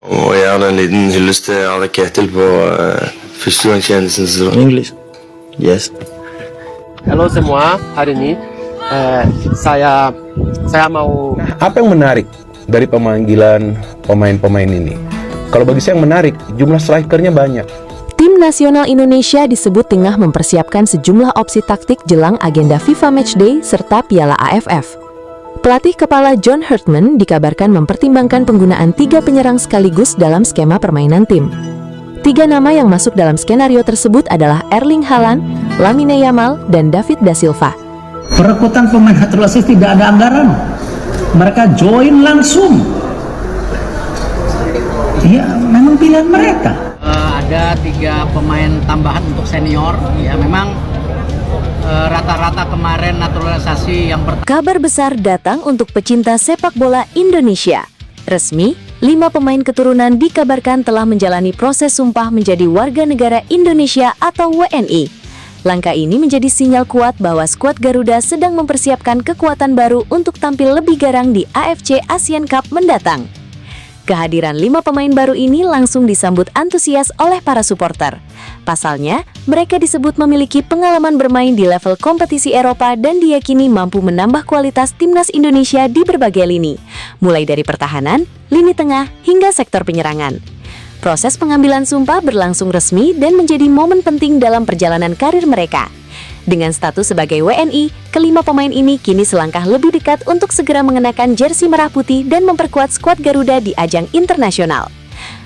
Og gjerne en liten hyllest til Arne Ketil på førstegangstjenesten sin. English. Yes. Halo semua, hari ini saya mau Apa yang menarik dari pemanggilan pemain-pemain ini? Kalau bagi saya yang menarik, jumlah strikernya banyak. Tim nasional Indonesia disebut tengah mempersiapkan sejumlah opsi taktik jelang agenda FIFA Matchday serta Piala AFF. Pelatih kepala John Herdman dikabarkan mempertimbangkan penggunaan 3 penyerang sekaligus dalam skema permainan tim. 3 nama yang masuk dalam skenario tersebut adalah Erling Haaland, Lamine Yamal, dan David da Silva. Perekrutan pemain naturalisasi tidak ada anggaran. Mereka join langsung. Ya, memang pilihan mereka. Ada 3 pemain tambahan untuk senior. Ya, memang rata-rata kemarin naturalisasi yang pertama. Kabar besar datang untuk pecinta sepak bola Indonesia. Resmi, 5 pemain keturunan dikabarkan telah menjalani proses sumpah menjadi warga negara Indonesia atau WNI. Langkah ini menjadi sinyal kuat bahwa skuad Garuda sedang mempersiapkan kekuatan baru untuk tampil lebih garang di AFC Asian Cup mendatang. Kehadiran 5 pemain baru ini langsung disambut antusias oleh para supporter. Pasalnya, mereka disebut memiliki pengalaman bermain di level kompetisi Eropa dan diyakini mampu menambah kualitas timnas Indonesia di berbagai lini, mulai dari pertahanan, lini tengah, hingga sektor penyerangan. Proses pengambilan sumpah berlangsung resmi dan menjadi momen penting dalam perjalanan karir mereka. Dengan status sebagai WNI, kelima pemain ini kini selangkah lebih dekat untuk segera mengenakan jersey merah putih dan memperkuat skuad Garuda di ajang internasional.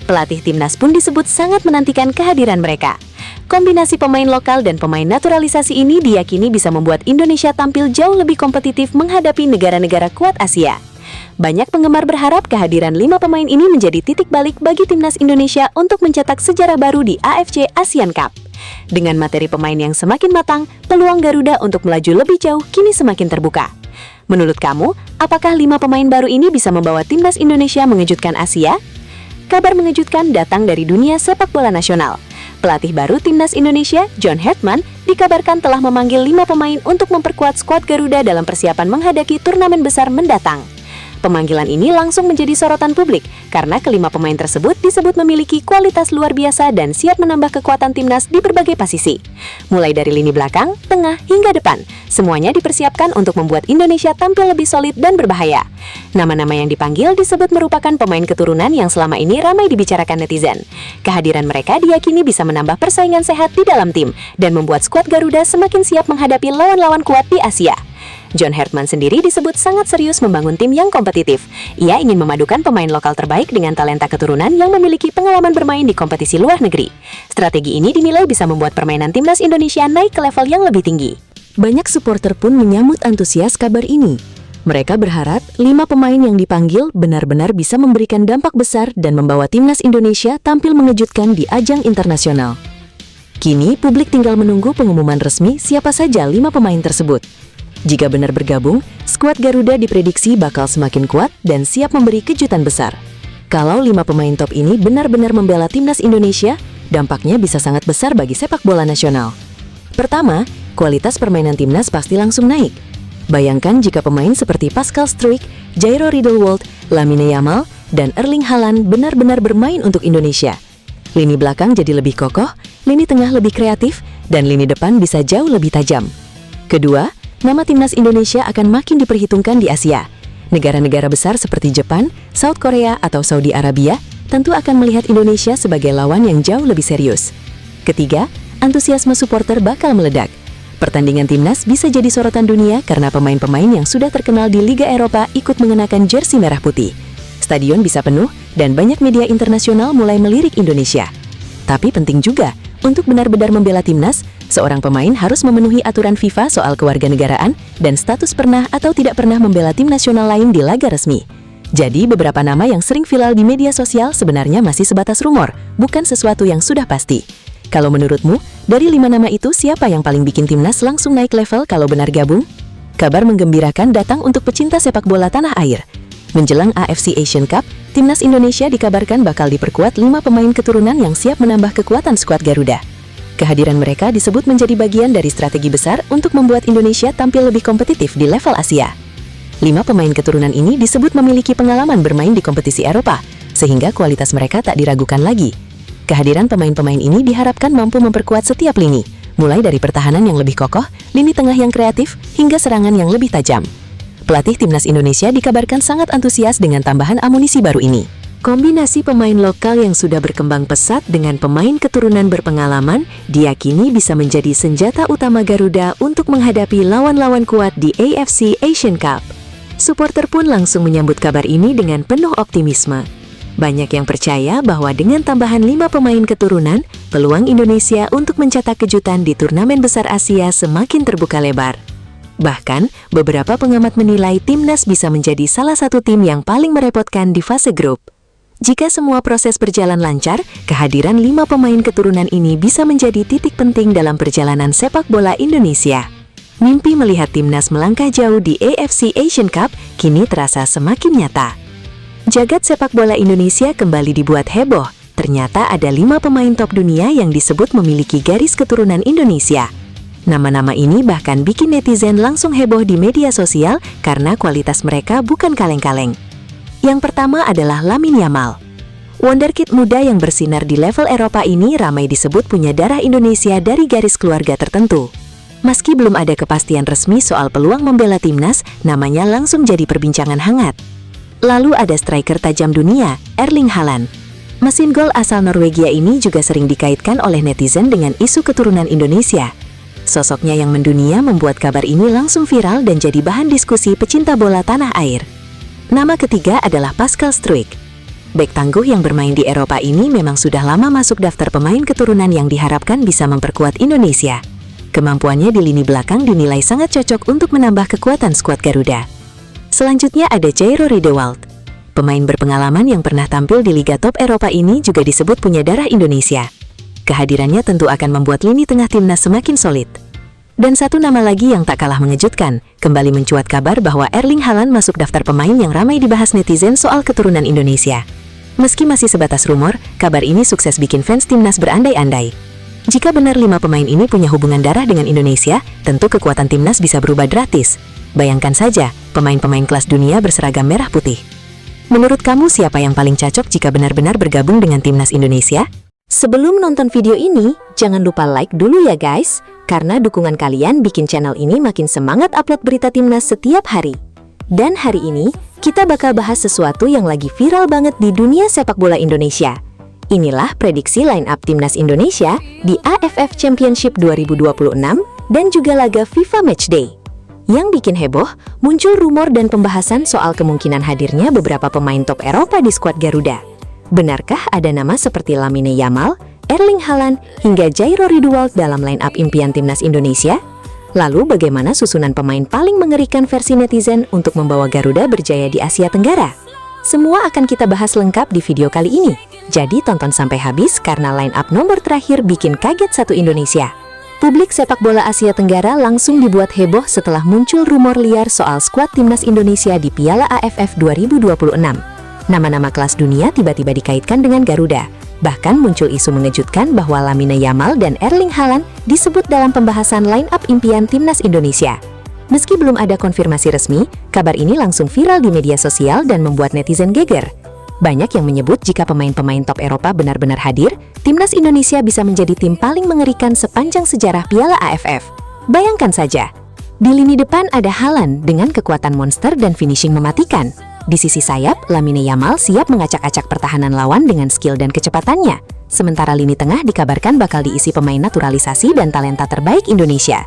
Pelatih timnas pun disebut sangat menantikan kehadiran mereka. Kombinasi pemain lokal dan pemain naturalisasi ini diyakini bisa membuat Indonesia tampil jauh lebih kompetitif menghadapi negara-negara kuat Asia. Banyak penggemar berharap kehadiran 5 pemain ini menjadi titik balik bagi timnas Indonesia untuk mencetak sejarah baru di AFC Asian Cup. Dengan materi pemain yang semakin matang, peluang Garuda untuk melaju lebih jauh kini semakin terbuka. Menurut kamu, apakah 5 pemain baru ini bisa membawa timnas Indonesia mengejutkan Asia? Kabar mengejutkan datang dari dunia sepak bola nasional. Pelatih baru timnas Indonesia, John Herdman, dikabarkan telah memanggil 5 pemain untuk memperkuat skuad Garuda dalam persiapan menghadapi turnamen besar mendatang. Pemanggilan ini langsung menjadi sorotan publik karena kelima pemain tersebut disebut memiliki kualitas luar biasa dan siap menambah kekuatan timnas di berbagai posisi. Mulai dari lini belakang, tengah, hingga depan, semuanya dipersiapkan untuk membuat Indonesia tampil lebih solid dan berbahaya. Nama-nama yang dipanggil disebut merupakan pemain keturunan yang selama ini ramai dibicarakan netizen. Kehadiran mereka diyakini bisa menambah persaingan sehat di dalam tim dan membuat skuad Garuda semakin siap menghadapi lawan-lawan kuat di Asia. John Herdman sendiri disebut sangat serius membangun tim yang kompetitif. Ia ingin memadukan pemain lokal terbaik dengan talenta keturunan yang memiliki pengalaman bermain di kompetisi luar negeri. Strategi ini dinilai bisa membuat permainan timnas Indonesia naik ke level yang lebih tinggi. Banyak supporter pun menyambut antusias kabar ini. Mereka berharap 5 pemain yang dipanggil benar-benar bisa memberikan dampak besar dan membawa timnas Indonesia tampil mengejutkan di ajang internasional. Kini, publik tinggal menunggu pengumuman resmi siapa saja 5 pemain tersebut. Jika benar bergabung, skuad Garuda diprediksi bakal semakin kuat dan siap memberi kejutan besar. Kalau 5 pemain top ini benar-benar membela timnas Indonesia, dampaknya bisa sangat besar bagi sepak bola nasional. Pertama, kualitas permainan timnas pasti langsung naik. Bayangkan jika pemain seperti Pascal Struijk, Jairo Riedewald, Lamine Yamal, dan Erling Haaland benar-benar bermain untuk Indonesia. Lini belakang jadi lebih kokoh, lini tengah lebih kreatif, dan lini depan bisa jauh lebih tajam. Kedua, nama timnas Indonesia akan makin diperhitungkan di Asia. Negara-negara besar seperti Jepang, South Korea, atau Saudi Arabia tentu akan melihat Indonesia sebagai lawan yang jauh lebih serius. Ketiga, antusiasme supporter bakal meledak. Pertandingan timnas bisa jadi sorotan dunia karena pemain-pemain yang sudah terkenal di Liga Eropa ikut mengenakan jersey merah putih. Stadion bisa penuh dan banyak media internasional mulai melirik Indonesia. Tapi penting juga, untuk benar-benar membela timnas, seorang pemain harus memenuhi aturan FIFA soal kewarganegaraan dan status pernah atau tidak pernah membela tim nasional lain di laga resmi. Jadi beberapa nama yang sering viral di media sosial sebenarnya masih sebatas rumor, bukan sesuatu yang sudah pasti. Kalau menurutmu, dari 5 nama itu siapa yang paling bikin timnas langsung naik level kalau benar gabung? Kabar menggembirakan datang untuk pecinta sepak bola tanah air. Menjelang AFC Asian Cup, timnas Indonesia dikabarkan bakal diperkuat 5 pemain keturunan yang siap menambah kekuatan skuad Garuda. Kehadiran mereka disebut menjadi bagian dari strategi besar untuk membuat Indonesia tampil lebih kompetitif di level Asia. 5 pemain keturunan ini disebut memiliki pengalaman bermain di kompetisi Eropa, sehingga kualitas mereka tak diragukan lagi. Kehadiran pemain-pemain ini diharapkan mampu memperkuat setiap lini, mulai dari pertahanan yang lebih kokoh, lini tengah yang kreatif, hingga serangan yang lebih tajam. Pelatih Timnas Indonesia dikabarkan sangat antusias dengan tambahan amunisi baru ini. Kombinasi pemain lokal yang sudah berkembang pesat dengan pemain keturunan berpengalaman diyakini bisa menjadi senjata utama Garuda untuk menghadapi lawan-lawan kuat di AFC Asian Cup. Supporter pun langsung menyambut kabar ini dengan penuh optimisme. Banyak yang percaya bahwa dengan tambahan 5 pemain keturunan, peluang Indonesia untuk mencetak kejutan di turnamen besar Asia semakin terbuka lebar. Bahkan, beberapa pengamat menilai Timnas bisa menjadi salah satu tim yang paling merepotkan di fase grup. Jika semua proses berjalan lancar, kehadiran 5 pemain keturunan ini bisa menjadi titik penting dalam perjalanan sepak bola Indonesia. Mimpi melihat Timnas melangkah jauh di AFC Asian Cup kini terasa semakin nyata. Jagat sepak bola Indonesia kembali dibuat heboh. Ternyata ada 5 pemain top dunia yang disebut memiliki garis keturunan Indonesia. Nama-nama ini bahkan bikin netizen langsung heboh di media sosial karena kualitas mereka bukan kaleng-kaleng. Yang pertama adalah Lamine Yamal. Wonderkid muda yang bersinar di level Eropa ini ramai disebut punya darah Indonesia dari garis keluarga tertentu. Meski belum ada kepastian resmi soal peluang membela Timnas, namanya langsung jadi perbincangan hangat. Lalu ada striker tajam dunia, Erling Haaland. Mesin gol asal Norwegia ini juga sering dikaitkan oleh netizen dengan isu keturunan Indonesia. Sosoknya yang mendunia membuat kabar ini langsung viral dan jadi bahan diskusi pecinta bola tanah air. Nama ketiga adalah Pascal Struijk. Bek tangguh yang bermain di Eropa ini memang sudah lama masuk daftar pemain keturunan yang diharapkan bisa memperkuat Indonesia. Kemampuannya di lini belakang dinilai sangat cocok untuk menambah kekuatan skuad Garuda. Selanjutnya ada Jairo Riedewald. Pemain berpengalaman yang pernah tampil di Liga Top Eropa ini juga disebut punya darah Indonesia. Kehadirannya tentu akan membuat lini tengah Timnas semakin solid. Dan satu nama lagi yang tak kalah mengejutkan, kembali mencuat kabar bahwa Erling Haaland masuk daftar pemain yang ramai dibahas netizen soal keturunan Indonesia. Meski masih sebatas rumor, kabar ini sukses bikin fans Timnas berandai-andai. Jika benar 5 pemain ini punya hubungan darah dengan Indonesia, tentu kekuatan Timnas bisa berubah drastis. Bayangkan saja, pemain-pemain kelas dunia berseragam merah putih. Menurut kamu siapa yang paling cocok jika benar-benar bergabung dengan Timnas Indonesia? Sebelum nonton video ini, jangan lupa like dulu ya guys, karena dukungan kalian bikin channel ini makin semangat upload berita Timnas setiap hari. Dan hari ini, kita bakal bahas sesuatu yang lagi viral banget di dunia sepak bola Indonesia. Inilah prediksi line up Timnas Indonesia di AFF Championship 2026 dan juga laga FIFA Matchday. Yang bikin heboh, muncul rumor dan pembahasan soal kemungkinan hadirnya beberapa pemain top Eropa di skuad Garuda. Benarkah ada nama seperti Lamine Yamal, Erling Haaland, hingga Jairo Riedewald dalam line-up impian Timnas Indonesia? Lalu bagaimana susunan pemain paling mengerikan versi netizen untuk membawa Garuda berjaya di Asia Tenggara? Semua akan kita bahas lengkap di video kali ini. Jadi tonton sampai habis karena line-up nomor terakhir bikin kaget satu Indonesia. Publik sepak bola Asia Tenggara langsung dibuat heboh setelah muncul rumor liar soal skuad Timnas Indonesia di Piala AFF 2026. Nama-nama kelas dunia tiba-tiba dikaitkan dengan Garuda. Bahkan muncul isu mengejutkan bahwa Lamine Yamal dan Erling Haaland disebut dalam pembahasan line-up impian Timnas Indonesia. Meski belum ada konfirmasi resmi, kabar ini langsung viral di media sosial dan membuat netizen geger. Banyak yang menyebut jika pemain-pemain top Eropa benar-benar hadir, Timnas Indonesia bisa menjadi tim paling mengerikan sepanjang sejarah Piala AFF. Bayangkan saja, di lini depan ada Haaland dengan kekuatan monster dan finishing mematikan. Di sisi sayap, Lamine Yamal siap mengacak-acak pertahanan lawan dengan skill dan kecepatannya. Sementara lini tengah dikabarkan bakal diisi pemain naturalisasi dan talenta terbaik Indonesia.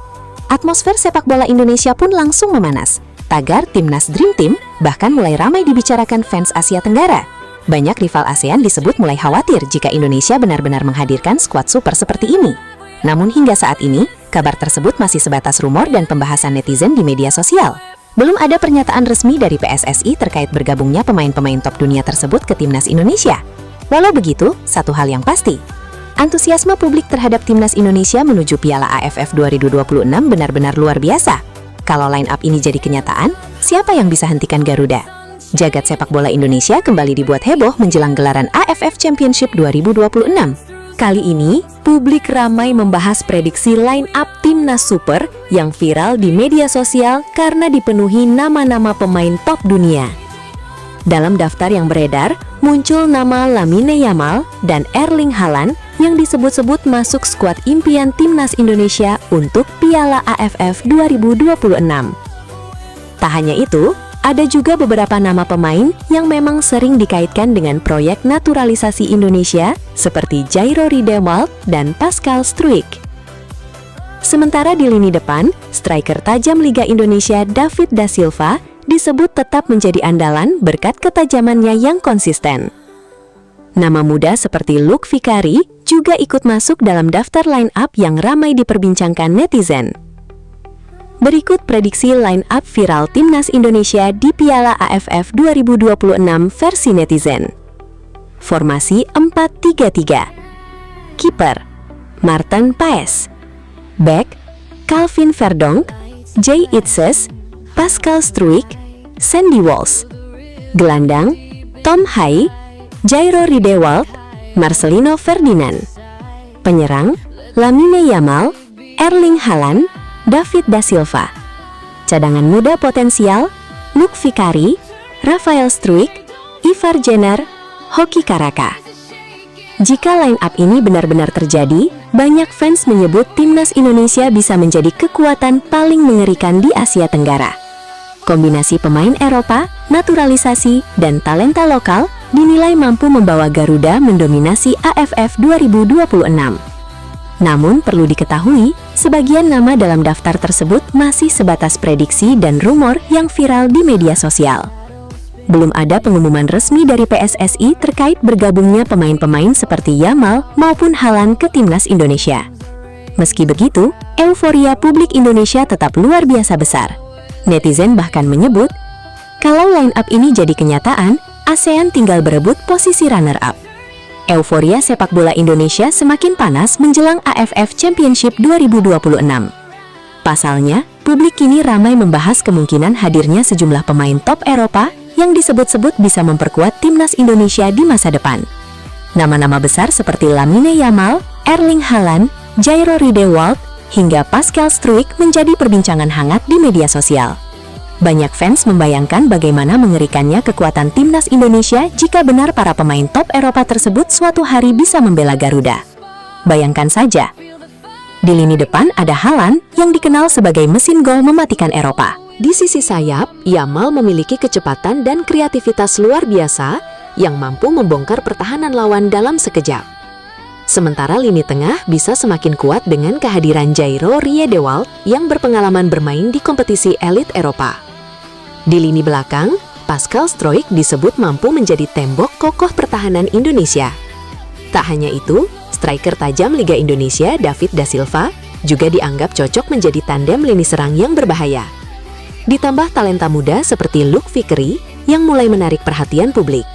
Atmosfer sepak bola Indonesia pun langsung memanas. Tagar Timnas Dream Team bahkan mulai ramai dibicarakan fans Asia Tenggara. Banyak rival ASEAN disebut mulai khawatir jika Indonesia benar-benar menghadirkan skuad super seperti ini. Namun hingga saat ini, kabar tersebut masih sebatas rumor dan pembahasan netizen di media sosial. Belum ada pernyataan resmi dari PSSI terkait bergabungnya pemain-pemain top dunia tersebut ke Timnas Indonesia. Walau begitu, satu hal yang pasti, antusiasme publik terhadap Timnas Indonesia menuju Piala AFF 2026 benar-benar luar biasa. Kalau line up ini jadi kenyataan, siapa yang bisa hentikan Garuda? Jagat sepak bola Indonesia kembali dibuat heboh menjelang gelaran AFF Championship 2026. Kali ini, publik ramai membahas prediksi line-up Timnas Super yang viral di media sosial karena dipenuhi nama-nama pemain top dunia. Dalam daftar yang beredar, muncul nama Lamine Yamal dan Erling Haaland yang disebut-sebut masuk skuad impian timnas Indonesia untuk Piala AFF 2026. Tak hanya itu, ada juga beberapa nama pemain yang memang sering dikaitkan dengan proyek naturalisasi Indonesia seperti Jairo Riedewald dan Pascal Struijk. Sementara di lini depan, striker tajam Liga Indonesia David da Silva disebut tetap menjadi andalan berkat ketajamannya yang konsisten. Nama muda seperti Luke Vicari juga ikut masuk dalam daftar line-up yang ramai diperbincangkan netizen. Berikut prediksi line-up viral Timnas Indonesia di Piala AFF 2026 versi netizen. Formasi 4-3-3. Kiper Martin Paes. Back Calvin Verdonk, Jay Itzes, Pascal Struijk, Sandy Walsh. Gelandang Tom Hai, Jairo Riedewald, Marcelino Ferdinand. Penyerang Lamine Yamal, Erling Haaland, David da Silva. Cadangan muda potensial Luke Vicari, Rafael Struijk, Ivar Jenner, Hoki Karaka. Jika line up ini benar-benar terjadi, banyak fans menyebut timnas Indonesia bisa menjadi kekuatan paling mengerikan di Asia Tenggara. Kombinasi pemain Eropa, naturalisasi, dan talenta lokal dinilai mampu membawa Garuda mendominasi AFF 2026. Namun perlu diketahui, sebagian nama dalam daftar tersebut masih sebatas prediksi dan rumor yang viral di media sosial. Belum ada pengumuman resmi dari PSSI terkait bergabungnya pemain-pemain seperti Yamal maupun Haaland ke timnas Indonesia. Meski begitu, euforia publik Indonesia tetap luar biasa besar. Netizen bahkan menyebut, kalau line-up ini jadi kenyataan, ASEAN tinggal berebut posisi runner-up. Euforia sepak bola Indonesia semakin panas menjelang AFF Championship 2026. Pasalnya, publik kini ramai membahas kemungkinan hadirnya sejumlah pemain top Eropa yang disebut-sebut bisa memperkuat timnas Indonesia di masa depan. Nama-nama besar seperti Lamine Yamal, Erling Haaland, Jairo Riedewald, hingga Pascal Struijk menjadi perbincangan hangat di media sosial. Banyak fans membayangkan bagaimana mengerikannya kekuatan timnas Indonesia jika benar para pemain top Eropa tersebut suatu hari bisa membela Garuda. Bayangkan saja, di lini depan ada Haaland yang dikenal sebagai mesin gol mematikan Eropa. Di sisi sayap, Yamal memiliki kecepatan dan kreativitas luar biasa yang mampu membongkar pertahanan lawan dalam sekejap. Sementara lini tengah bisa semakin kuat dengan kehadiran Jairo Riedewald yang berpengalaman bermain di kompetisi elit Eropa. Di lini belakang, Pascal Struijk disebut mampu menjadi tembok kokoh pertahanan Indonesia. Tak hanya itu, striker tajam Liga Indonesia David da Silva juga dianggap cocok menjadi tandem lini serang yang berbahaya. Ditambah talenta muda seperti Luke Vicari yang mulai menarik perhatian publik.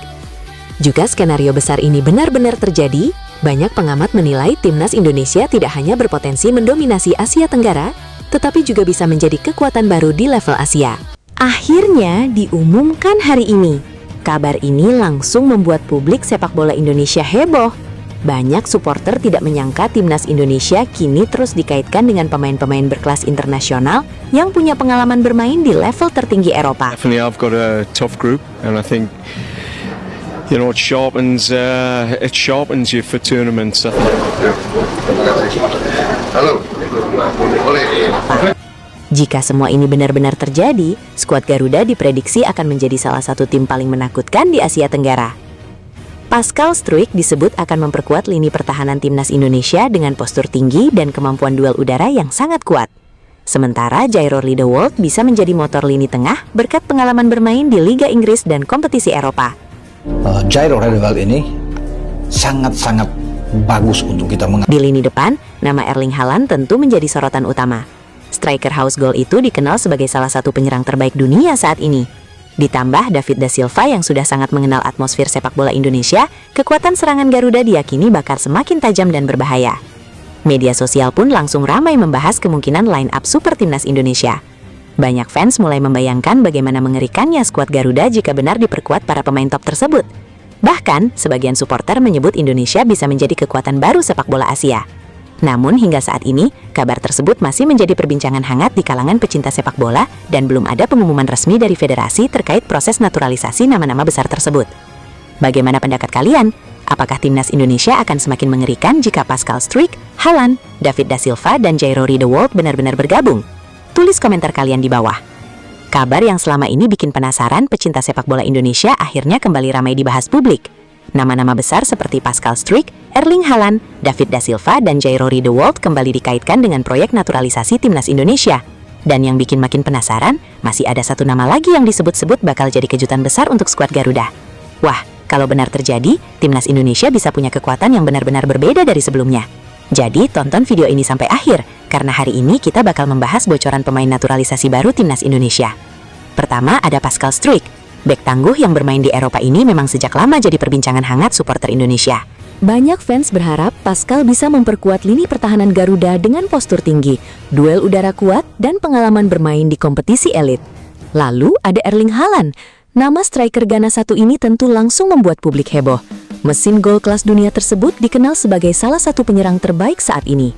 Jika skenario besar ini benar-benar terjadi, banyak pengamat menilai timnas Indonesia tidak hanya berpotensi mendominasi Asia Tenggara, tetapi juga bisa menjadi kekuatan baru di level Asia. Akhirnya diumumkan hari ini. Kabar ini langsung membuat publik sepak bola Indonesia heboh. Banyak supporter tidak menyangka timnas Indonesia kini terus dikaitkan dengan pemain-pemain berkelas internasional yang punya pengalaman bermain di level tertinggi Eropa. Definitely, I've got a tough group, and I think it sharpens you for tournaments. Halo. Jika semua ini benar-benar terjadi, skuad Garuda diprediksi akan menjadi salah satu tim paling menakutkan di Asia Tenggara. Pascal Struijk disebut akan memperkuat lini pertahanan timnas Indonesia dengan postur tinggi dan kemampuan duel udara yang sangat kuat. Sementara Jairo Riedewald bisa menjadi motor lini tengah berkat pengalaman bermain di Liga Inggris dan kompetisi Eropa. Jairo Riedewald ini sangat-sangat bagus untuk kita mengenal. Di lini depan, nama Erling Haaland tentu menjadi sorotan utama. Striker house goal itu dikenal sebagai salah satu penyerang terbaik dunia saat ini. Ditambah David da Silva yang sudah sangat mengenal atmosfer sepak bola Indonesia, kekuatan serangan Garuda diyakini bakal semakin tajam dan berbahaya. Media sosial pun langsung ramai membahas kemungkinan line-up super timnas Indonesia. Banyak fans mulai membayangkan bagaimana mengerikannya skuad Garuda jika benar diperkuat para pemain top tersebut. Bahkan, sebagian supporter menyebut Indonesia bisa menjadi kekuatan baru sepak bola Asia. Namun hingga saat ini, kabar tersebut masih menjadi perbincangan hangat di kalangan pecinta sepak bola dan belum ada pengumuman resmi dari federasi terkait proses naturalisasi nama-nama besar tersebut. Bagaimana pendapat kalian? Apakah timnas Indonesia akan semakin mengerikan jika Pascal Struijk, Haaland, David da Silva, dan Jairo Riedewald benar-benar bergabung? Tulis komentar kalian di bawah. Kabar yang selama ini bikin penasaran pecinta sepak bola Indonesia akhirnya kembali ramai dibahas publik. Nama-nama besar seperti Pascal Struijk, Erling Haaland, David da Silva, dan Jairo Riedewald kembali dikaitkan dengan proyek naturalisasi timnas Indonesia. Dan yang bikin makin penasaran, masih ada satu nama lagi yang disebut-sebut bakal jadi kejutan besar untuk skuad Garuda. Wah, kalau benar terjadi, timnas Indonesia bisa punya kekuatan yang benar-benar berbeda dari sebelumnya. Jadi, tonton video ini sampai akhir, karena hari ini kita bakal membahas bocoran pemain naturalisasi baru timnas Indonesia. Pertama, ada Pascal Struijk. Bek tangguh yang bermain di Eropa ini memang sejak lama jadi perbincangan hangat supporter Indonesia. Banyak fans berharap Pascal bisa memperkuat lini pertahanan Garuda dengan postur tinggi, duel udara kuat, dan pengalaman bermain di kompetisi elit. Lalu ada Erling Haaland. Nama striker Ghana satu ini tentu langsung membuat publik heboh. Mesin gol kelas dunia tersebut dikenal sebagai salah satu penyerang terbaik saat ini.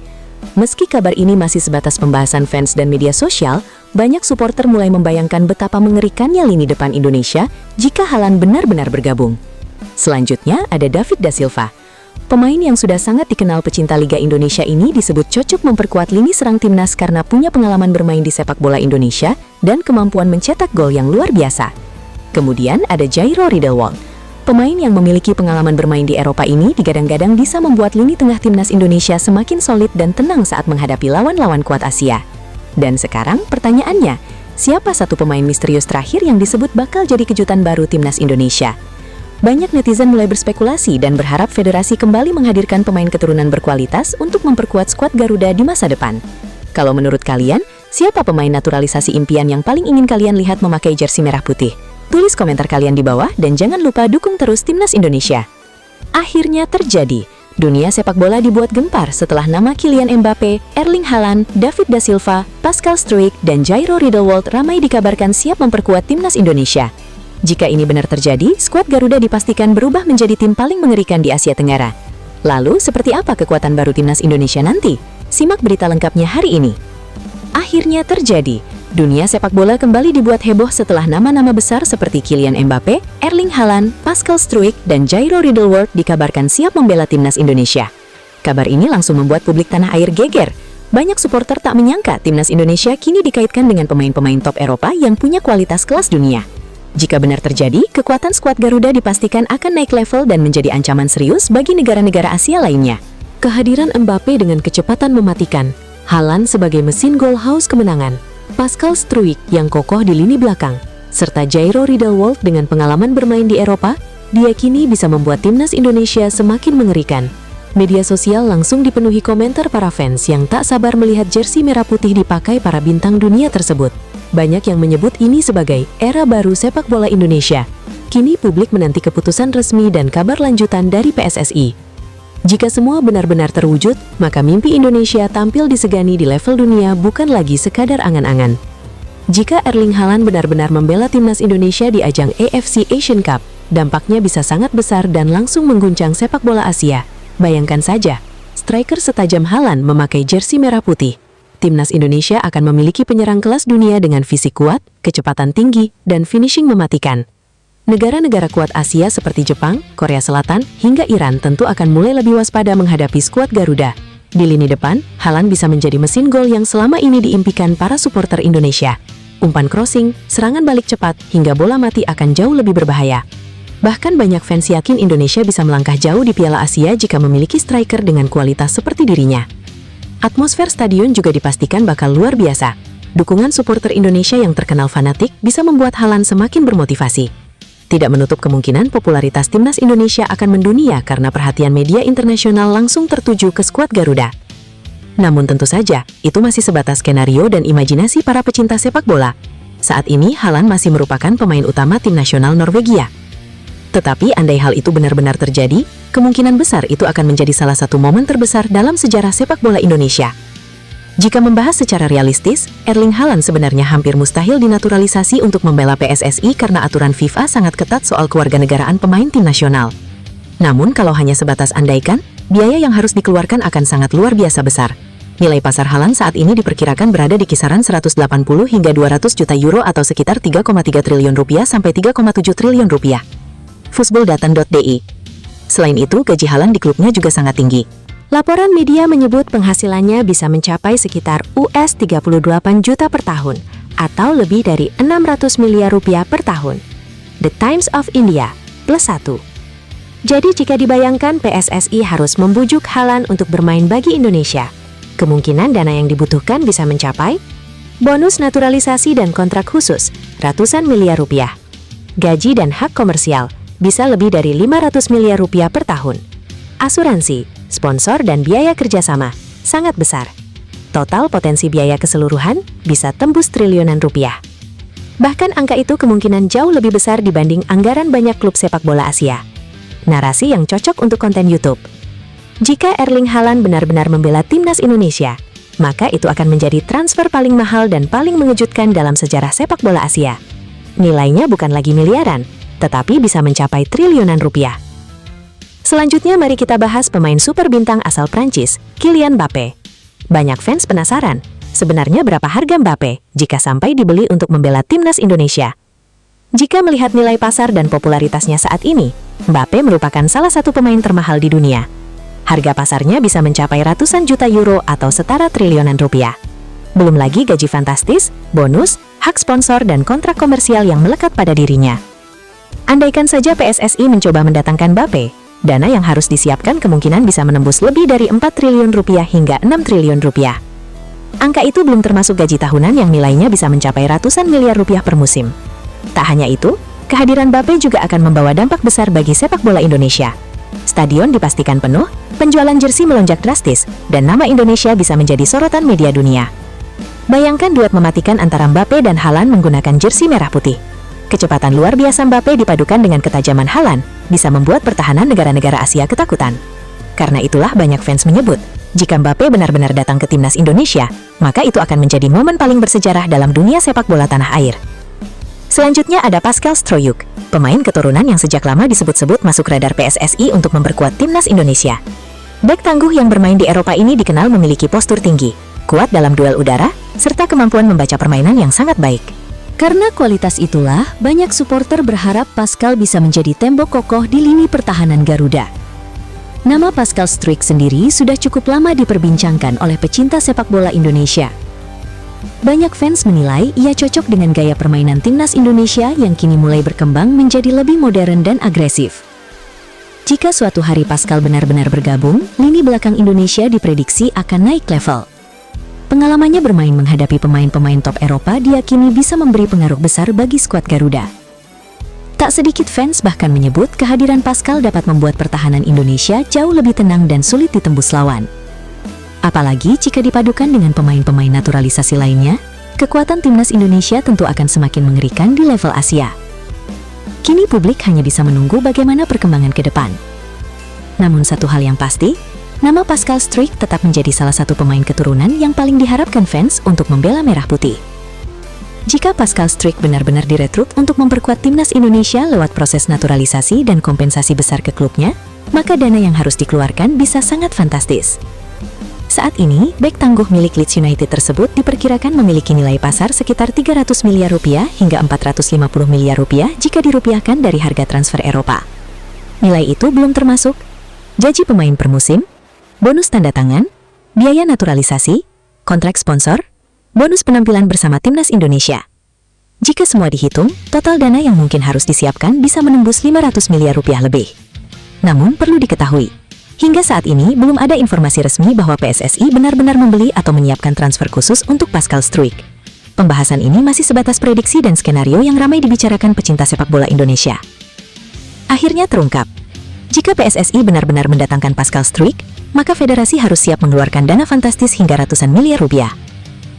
Meski kabar ini masih sebatas pembahasan fans dan media sosial, banyak supporter mulai membayangkan betapa mengerikannya lini depan Indonesia jika Haaland benar-benar bergabung. Selanjutnya ada David da Silva. Pemain yang sudah sangat dikenal pecinta Liga Indonesia ini disebut cocok memperkuat lini serang timnas karena punya pengalaman bermain di sepak bola Indonesia dan kemampuan mencetak gol yang luar biasa. Kemudian ada Jairo Riedewald. Pemain yang memiliki pengalaman bermain di Eropa ini digadang-gadang bisa membuat lini tengah timnas Indonesia semakin solid dan tenang saat menghadapi lawan-lawan kuat Asia. Dan sekarang pertanyaannya, siapa satu pemain misterius terakhir yang disebut bakal jadi kejutan baru timnas Indonesia? Banyak netizen mulai berspekulasi dan berharap federasi kembali menghadirkan pemain keturunan berkualitas untuk memperkuat skuad Garuda di masa depan. Kalau menurut kalian, siapa pemain naturalisasi impian yang paling ingin kalian lihat memakai jersey merah putih? Tulis komentar kalian di bawah dan jangan lupa dukung terus timnas Indonesia. Akhirnya terjadi. Dunia sepak bola dibuat gempar setelah nama Kylian Mbappe, Erling Haaland, David da Silva, Pascal Struijk, dan Jairo Riedewald ramai dikabarkan siap memperkuat timnas Indonesia. Jika ini benar terjadi, skuad Garuda dipastikan berubah menjadi tim paling mengerikan di Asia Tenggara. Lalu, seperti apa kekuatan baru timnas Indonesia nanti? Simak berita lengkapnya hari ini. Akhirnya terjadi. Dunia sepak bola kembali dibuat heboh setelah nama-nama besar seperti Kylian Mbappe, Erling Haaland, Pascal Struijk, dan Jairo Riedewald dikabarkan siap membela timnas Indonesia. Kabar ini langsung membuat publik tanah air geger. Banyak supporter tak menyangka timnas Indonesia kini dikaitkan dengan pemain-pemain top Eropa yang punya kualitas kelas dunia. Jika benar terjadi, kekuatan skuad Garuda dipastikan akan naik level dan menjadi ancaman serius bagi negara-negara Asia lainnya. Kehadiran Mbappe dengan kecepatan mematikan, Haaland sebagai mesin gol haus kemenangan, Pascal Struijk yang kokoh di lini belakang, serta Jairo Riedewald dengan pengalaman bermain di Eropa, diyakini bisa membuat timnas Indonesia semakin mengerikan. Media sosial langsung dipenuhi komentar para fans yang tak sabar melihat jersey merah putih dipakai para bintang dunia tersebut. Banyak yang menyebut ini sebagai era baru sepak bola Indonesia. Kini publik menanti keputusan resmi dan kabar lanjutan dari PSSI. Jika semua benar-benar terwujud, maka mimpi Indonesia tampil disegani di level dunia bukan lagi sekadar angan-angan. Jika Erling Haaland benar-benar membela timnas Indonesia di ajang AFC Asian Cup, dampaknya bisa sangat besar dan langsung mengguncang sepak bola Asia. Bayangkan saja, striker setajam Haaland memakai jersey merah putih. Timnas Indonesia akan memiliki penyerang kelas dunia dengan fisik kuat, kecepatan tinggi, dan finishing mematikan. Negara-negara kuat Asia seperti Jepang, Korea Selatan, hingga Iran tentu akan mulai lebih waspada menghadapi skuad Garuda. Di lini depan, Haaland bisa menjadi mesin gol yang selama ini diimpikan para supporter Indonesia. Umpan crossing, serangan balik cepat, hingga bola mati akan jauh lebih berbahaya. Bahkan banyak fans yakin Indonesia bisa melangkah jauh di Piala Asia jika memiliki striker dengan kualitas seperti dirinya. Atmosfer stadion juga dipastikan bakal luar biasa. Dukungan supporter Indonesia yang terkenal fanatik bisa membuat Haaland semakin bermotivasi. Tidak menutup kemungkinan popularitas timnas Indonesia akan mendunia karena perhatian media internasional langsung tertuju ke skuad Garuda. Namun tentu saja, itu masih sebatas skenario dan imajinasi para pecinta sepak bola. Saat ini, Haaland masih merupakan pemain utama tim nasional Norwegia. Tetapi andai hal itu benar-benar terjadi, kemungkinan besar itu akan menjadi salah satu momen terbesar dalam sejarah sepak bola Indonesia. Jika membahas secara realistis, Erling Haaland sebenarnya hampir mustahil dinaturalisasi untuk membela PSSI karena aturan FIFA sangat ketat soal kewarganegaraan pemain tim nasional. Namun kalau hanya sebatas andaikan, biaya yang harus dikeluarkan akan sangat luar biasa besar. Nilai pasar Haaland saat ini diperkirakan berada di kisaran 180 hingga 200 juta euro atau sekitar 3,3 triliun rupiah sampai 3,7 triliun rupiah. Voetbaldaten.de. Selain itu, gaji Haaland di klubnya juga sangat tinggi. Laporan media menyebut penghasilannya bisa mencapai sekitar US 38 juta per tahun atau lebih dari 600 miliar rupiah per tahun. The Times of India, +1. Jadi jika dibayangkan PSSI harus membujuk Haaland untuk bermain bagi Indonesia, kemungkinan dana yang dibutuhkan bisa mencapai bonus naturalisasi dan kontrak khusus ratusan miliar rupiah. Gaji dan hak komersial bisa lebih dari 500 miliar rupiah per tahun. Asuransi, sponsor dan biaya kerjasama sangat besar. Total potensi biaya keseluruhan bisa tembus triliunan rupiah. Bahkan angka itu kemungkinan jauh lebih besar dibanding anggaran banyak klub sepak bola Asia. Narasi yang cocok untuk konten YouTube. Jika Erling Haaland benar-benar membela timnas Indonesia, maka itu akan menjadi transfer paling mahal dan paling mengejutkan dalam sejarah sepak bola Asia. Nilainya bukan lagi miliaran, tetapi bisa mencapai triliunan rupiah. Selanjutnya mari kita bahas pemain super bintang asal Prancis, Kylian Mbappé. Banyak fans penasaran, sebenarnya berapa harga Mbappé jika sampai dibeli untuk membela timnas Indonesia? Jika melihat nilai pasar dan popularitasnya saat ini, Mbappé merupakan salah satu pemain termahal di dunia. Harga pasarnya bisa mencapai ratusan juta euro atau setara triliunan rupiah. Belum lagi gaji fantastis, bonus, hak sponsor dan kontrak komersial yang melekat pada dirinya. Andaikan saja PSSI mencoba mendatangkan Mbappé, dana yang harus disiapkan kemungkinan bisa menembus lebih dari 4 triliun rupiah hingga 6 triliun rupiah. Angka itu belum termasuk gaji tahunan yang nilainya bisa mencapai ratusan miliar rupiah per musim. Tak hanya itu, kehadiran Mbappé juga akan membawa dampak besar bagi sepak bola Indonesia. Stadion dipastikan penuh, penjualan jersey melonjak drastis, dan nama Indonesia bisa menjadi sorotan media dunia. Bayangkan duet mematikan antara Mbappé dan Haaland menggunakan jersey merah putih. Kecepatan luar biasa Mbappé dipadukan dengan ketajaman Haaland bisa membuat pertahanan negara-negara Asia ketakutan. Karena itulah banyak fans menyebut, jika Mbappé benar-benar datang ke timnas Indonesia, maka itu akan menjadi momen paling bersejarah dalam dunia sepak bola tanah air. Selanjutnya ada Pascal Stroyuk, pemain keturunan yang sejak lama disebut-sebut masuk radar PSSI untuk memperkuat timnas Indonesia. Bek tangguh yang bermain di Eropa ini dikenal memiliki postur tinggi, kuat dalam duel udara, serta kemampuan membaca permainan yang sangat baik. Karena kualitas itulah, banyak supporter berharap Pascal bisa menjadi tembok kokoh di lini pertahanan Garuda. Nama Pascal Struijk sendiri sudah cukup lama diperbincangkan oleh pecinta sepak bola Indonesia. Banyak fans menilai ia cocok dengan gaya permainan timnas Indonesia yang kini mulai berkembang menjadi lebih modern dan agresif. Jika suatu hari Pascal benar-benar bergabung, lini belakang Indonesia diprediksi akan naik level. Pengalamannya bermain menghadapi pemain-pemain top Eropa diyakini bisa memberi pengaruh besar bagi skuad Garuda. Tak sedikit fans bahkan menyebut kehadiran Pascal dapat membuat pertahanan Indonesia jauh lebih tenang dan sulit ditembus lawan. Apalagi jika dipadukan dengan pemain-pemain naturalisasi lainnya, kekuatan timnas Indonesia tentu akan semakin mengerikan di level Asia. Kini publik hanya bisa menunggu bagaimana perkembangan ke depan. Namun satu hal yang pasti, nama Pascal Struijk tetap menjadi salah satu pemain keturunan yang paling diharapkan fans untuk membela merah putih. Jika Pascal Struijk benar-benar direkrut untuk memperkuat timnas Indonesia lewat proses naturalisasi dan kompensasi besar ke klubnya, maka dana yang harus dikeluarkan bisa sangat fantastis. Saat ini, bek tangguh milik Leeds United tersebut diperkirakan memiliki nilai pasar sekitar 300 miliar rupiah hingga 450 miliar rupiah jika dirupiahkan dari harga transfer Eropa. Nilai itu belum termasuk gaji pemain per musim, bonus tanda tangan, biaya naturalisasi, kontrak sponsor, bonus penampilan bersama timnas Indonesia. Jika semua dihitung, total dana yang mungkin harus disiapkan bisa menembus 500 miliar rupiah lebih. Namun perlu diketahui, hingga saat ini belum ada informasi resmi bahwa PSSI benar-benar membeli atau menyiapkan transfer khusus untuk Pascal Struijk. Pembahasan ini masih sebatas prediksi dan skenario yang ramai dibicarakan pecinta sepak bola Indonesia. Akhirnya terungkap, jika PSSI benar-benar mendatangkan Pascal Struijk, maka federasi harus siap mengeluarkan dana fantastis hingga ratusan miliar rupiah.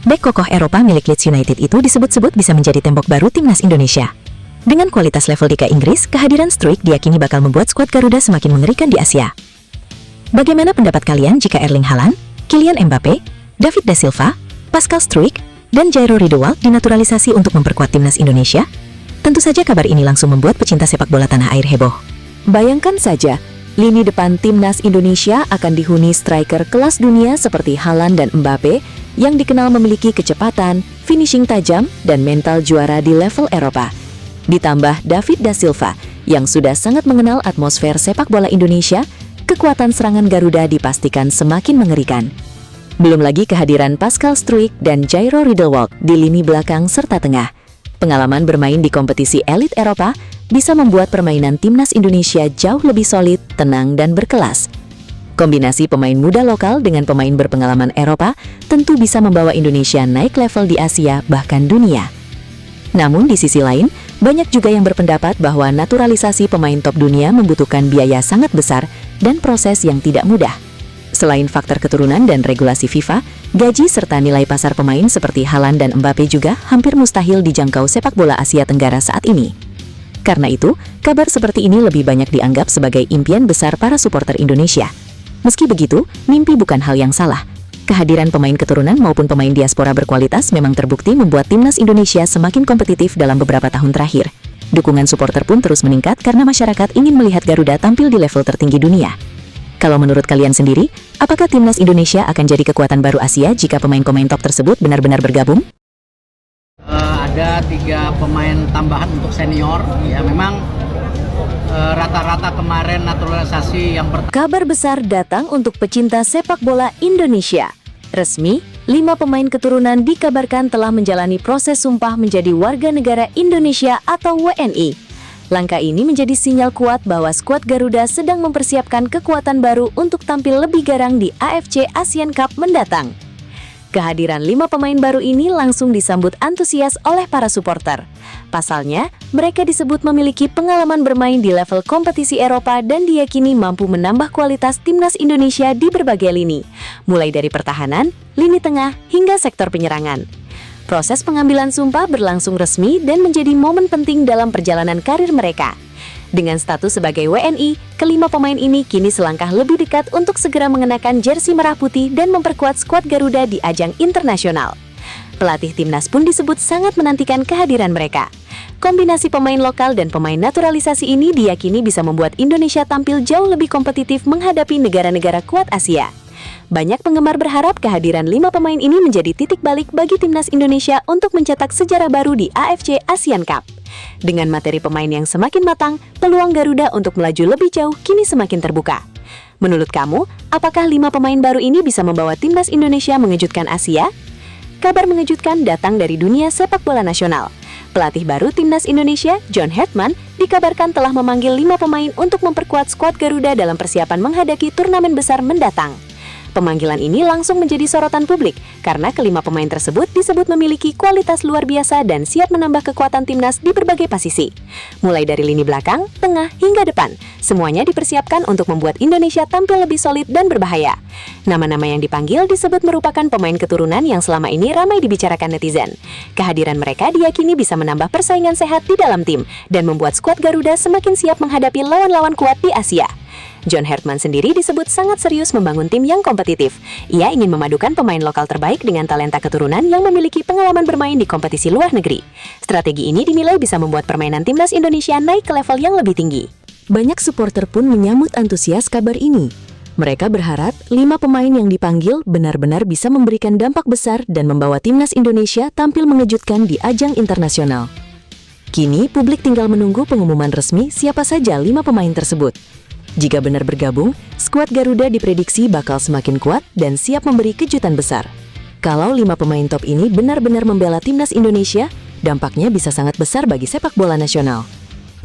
Bek kokoh Eropa milik Leeds United itu disebut-sebut bisa menjadi tembok baru timnas Indonesia. Dengan kualitas level Liga Inggris, kehadiran Struijk diyakini bakal membuat skuad Garuda semakin mengerikan di Asia. Bagaimana pendapat kalian jika Erling Haaland, Kylian Mbappé, David da Silva, Pascal Struijk, dan Jairo Riedewald dinaturalisasi untuk memperkuat timnas Indonesia? Tentu saja kabar ini langsung membuat pecinta sepak bola tanah air heboh. Bayangkan saja, Lini depan timnas Indonesia akan dihuni striker kelas dunia seperti Haaland dan Mbappe yang dikenal memiliki kecepatan, finishing tajam, dan mental juara di level Eropa. Ditambah David da Silva yang sudah sangat mengenal atmosfer sepak bola Indonesia, kekuatan serangan Garuda dipastikan semakin mengerikan. Belum lagi kehadiran Pascal Struijk dan Jairo Riedewald di lini belakang serta tengah. Pengalaman bermain di kompetisi elit Eropa bisa membuat permainan timnas Indonesia jauh lebih solid, tenang, dan berkelas. Kombinasi pemain muda lokal dengan pemain berpengalaman Eropa tentu bisa membawa Indonesia naik level di Asia bahkan dunia. Namun di sisi lain, banyak juga yang berpendapat bahwa naturalisasi pemain top dunia membutuhkan biaya sangat besar dan proses yang tidak mudah. Selain faktor keturunan dan regulasi FIFA, gaji serta nilai pasar pemain seperti Haaland dan Mbappe juga hampir mustahil dijangkau sepak bola Asia Tenggara saat ini. Karena itu, kabar seperti ini lebih banyak dianggap sebagai impian besar para supporter Indonesia. Meski begitu, mimpi bukan hal yang salah. Kehadiran pemain keturunan maupun pemain diaspora berkualitas memang terbukti membuat timnas Indonesia semakin kompetitif dalam beberapa tahun terakhir. Dukungan supporter pun terus meningkat karena masyarakat ingin melihat Garuda tampil di level tertinggi dunia. Kalau menurut kalian sendiri, apakah timnas Indonesia akan jadi kekuatan baru Asia jika pemain-pemain top tersebut benar-benar bergabung? Ada 3 pemain tambahan untuk senior. Ya memang rata-rata kemarin naturalisasi yang pertama. Kabar besar datang untuk pecinta sepak bola Indonesia. Resmi, 5 pemain keturunan dikabarkan telah menjalani proses sumpah menjadi warga negara Indonesia atau WNI. Langkah ini menjadi sinyal kuat bahwa skuad Garuda sedang mempersiapkan kekuatan baru untuk tampil lebih garang di AFC Asian Cup mendatang. Kehadiran 5 pemain baru ini langsung disambut antusias oleh para supporter. Pasalnya, mereka disebut memiliki pengalaman bermain di level kompetisi Eropa dan diyakini mampu menambah kualitas timnas Indonesia di berbagai lini, mulai dari pertahanan, lini tengah, hingga sektor penyerangan. Proses pengambilan sumpah berlangsung resmi dan menjadi momen penting dalam perjalanan karir mereka. Dengan status sebagai WNI, kelima pemain ini kini selangkah lebih dekat untuk segera mengenakan jersey merah putih dan memperkuat skuad Garuda di ajang internasional. Pelatih timnas pun disebut sangat menantikan kehadiran mereka. Kombinasi pemain lokal dan pemain naturalisasi ini diyakini bisa membuat Indonesia tampil jauh lebih kompetitif menghadapi negara-negara kuat Asia. Banyak penggemar berharap kehadiran 5 pemain ini menjadi titik balik bagi timnas Indonesia untuk mencetak sejarah baru di AFC Asian Cup. Dengan materi pemain yang semakin matang, peluang Garuda untuk melaju lebih jauh kini semakin terbuka. Menurut kamu, apakah 5 pemain baru ini bisa membawa timnas Indonesia mengejutkan Asia? Kabar mengejutkan datang dari dunia sepak bola nasional. Pelatih baru timnas Indonesia, John Hartman, dikabarkan telah memanggil 5 pemain untuk memperkuat skuad Garuda dalam persiapan menghadapi turnamen besar mendatang. Pemanggilan ini langsung menjadi sorotan publik karena kelima pemain tersebut disebut memiliki kualitas luar biasa dan siap menambah kekuatan timnas di berbagai posisi. Mulai dari lini belakang, tengah, hingga depan, semuanya dipersiapkan untuk membuat Indonesia tampil lebih solid dan berbahaya. Nama-nama yang dipanggil disebut merupakan pemain keturunan yang selama ini ramai dibicarakan netizen. Kehadiran mereka diyakini bisa menambah persaingan sehat di dalam tim dan membuat skuad Garuda semakin siap menghadapi lawan-lawan kuat di Asia. John Hartman sendiri disebut sangat serius membangun tim yang kompetitif. Ia ingin memadukan pemain lokal terbaik dengan talenta keturunan yang memiliki pengalaman bermain di kompetisi luar negeri. Strategi ini dinilai bisa membuat permainan timnas Indonesia naik ke level yang lebih tinggi. Banyak supporter pun menyambut antusias kabar ini. Mereka berharap 5 pemain yang dipanggil benar-benar bisa memberikan dampak besar dan membawa timnas Indonesia tampil mengejutkan di ajang internasional. Kini, publik tinggal menunggu pengumuman resmi siapa saja 5 pemain tersebut. Jika benar bergabung, skuad Garuda diprediksi bakal semakin kuat dan siap memberi kejutan besar. Kalau 5 pemain top ini benar-benar membela timnas Indonesia, dampaknya bisa sangat besar bagi sepak bola nasional.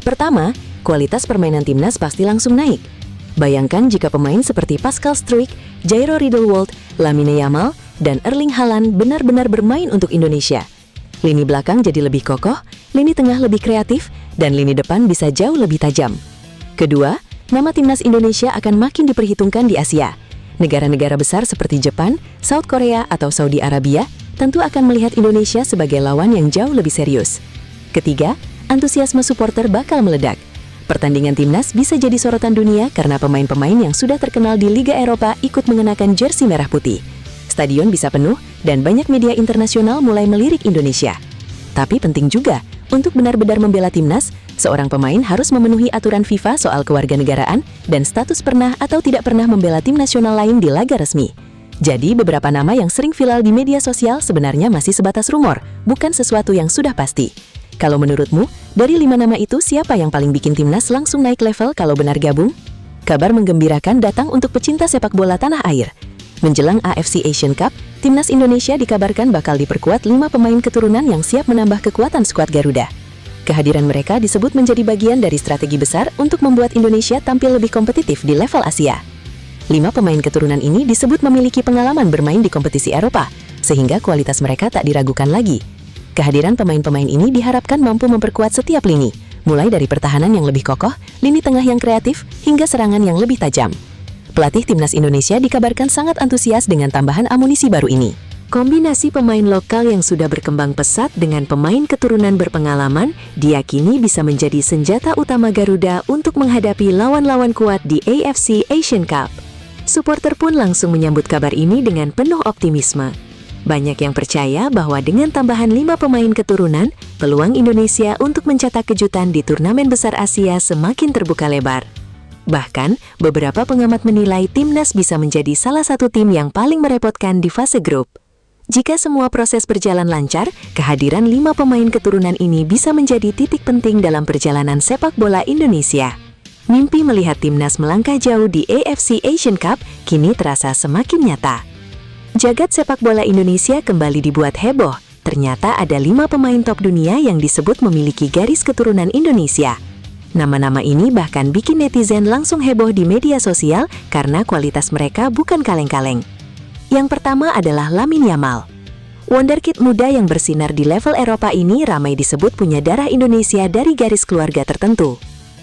Pertama, kualitas permainan timnas pasti langsung naik. Bayangkan jika pemain seperti Pascal Struijk, Jairo Riedewald, Lamine Yamal, dan Erling Haaland benar-benar bermain untuk Indonesia. Lini belakang jadi lebih kokoh, lini tengah lebih kreatif, dan lini depan bisa jauh lebih tajam. Kedua, nama timnas Indonesia akan makin diperhitungkan di Asia. Negara-negara besar seperti Jepang, South Korea, atau Saudi Arabia tentu akan melihat Indonesia sebagai lawan yang jauh lebih serius. Ketiga, antusiasme supporter bakal meledak. Pertandingan timnas bisa jadi sorotan dunia karena pemain-pemain yang sudah terkenal di Liga Eropa ikut mengenakan jersey merah putih. Stadion bisa penuh dan banyak media internasional mulai melirik Indonesia. Tapi penting juga, untuk benar-benar membela timnas, Seorang pemain harus memenuhi aturan FIFA soal kewarganegaraan dan status pernah atau tidak pernah membela tim nasional lain di laga resmi. Jadi beberapa nama yang sering viral di media sosial sebenarnya masih sebatas rumor, bukan sesuatu yang sudah pasti. Kalau menurutmu, dari 5 nama itu siapa yang paling bikin timnas langsung naik level kalau benar gabung? Kabar menggembirakan datang untuk pecinta sepak bola tanah air. Menjelang AFC Asian Cup, timnas Indonesia dikabarkan bakal diperkuat 5 pemain keturunan yang siap menambah kekuatan skuad Garuda. Kehadiran mereka disebut menjadi bagian dari strategi besar untuk membuat Indonesia tampil lebih kompetitif di level Asia. 5 pemain keturunan ini disebut memiliki pengalaman bermain di kompetisi Eropa, sehingga kualitas mereka tak diragukan lagi. Kehadiran pemain-pemain ini diharapkan mampu memperkuat setiap lini, mulai dari pertahanan yang lebih kokoh, lini tengah yang kreatif, hingga serangan yang lebih tajam. Pelatih timnas Indonesia dikabarkan sangat antusias dengan tambahan amunisi baru ini. Kombinasi pemain lokal yang sudah berkembang pesat dengan pemain keturunan berpengalaman diyakini bisa menjadi senjata utama Garuda untuk menghadapi lawan-lawan kuat di AFC Asian Cup. Supporter pun langsung menyambut kabar ini dengan penuh optimisme. Banyak yang percaya bahwa dengan tambahan 5 pemain keturunan, peluang Indonesia untuk mencetak kejutan di turnamen besar Asia semakin terbuka lebar. Bahkan, beberapa pengamat menilai timnas bisa menjadi salah satu tim yang paling merepotkan di fase grup. Jika semua proses berjalan lancar, kehadiran 5 pemain keturunan ini bisa menjadi titik penting dalam perjalanan sepak bola Indonesia. Mimpi melihat timnas melangkah jauh di AFC Asian Cup kini terasa semakin nyata. Jagat sepak bola Indonesia kembali dibuat heboh. Ternyata ada 5 pemain top dunia yang disebut memiliki garis keturunan Indonesia. Nama-nama ini bahkan bikin netizen langsung heboh di media sosial karena kualitas mereka bukan kaleng-kaleng. Yang pertama adalah Lamine Yamal. Wonderkid muda yang bersinar di level Eropa ini ramai disebut punya darah Indonesia dari garis keluarga tertentu.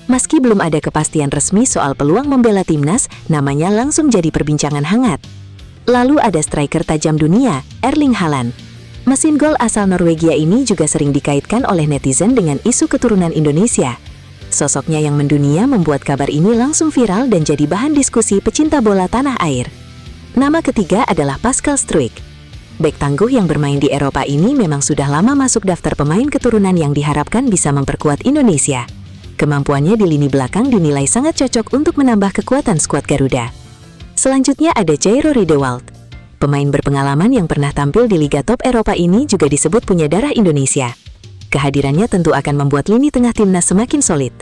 Meski belum ada kepastian resmi soal peluang membela timnas, namanya langsung jadi perbincangan hangat. Lalu ada striker tajam dunia, Erling Haaland. Mesin gol asal Norwegia ini juga sering dikaitkan oleh netizen dengan isu keturunan Indonesia. Sosoknya yang mendunia membuat kabar ini langsung viral dan jadi bahan diskusi pecinta bola tanah air. Nama ketiga adalah Pascal Struijk. Bek tangguh yang bermain di Eropa ini memang sudah lama masuk daftar pemain keturunan yang diharapkan bisa memperkuat Indonesia. Kemampuannya di lini belakang dinilai sangat cocok untuk menambah kekuatan skuad Garuda. Selanjutnya ada Jairo Riedewald. Pemain berpengalaman yang pernah tampil di Liga Top Eropa ini juga disebut punya darah Indonesia. Kehadirannya tentu akan membuat lini tengah timnas semakin solid.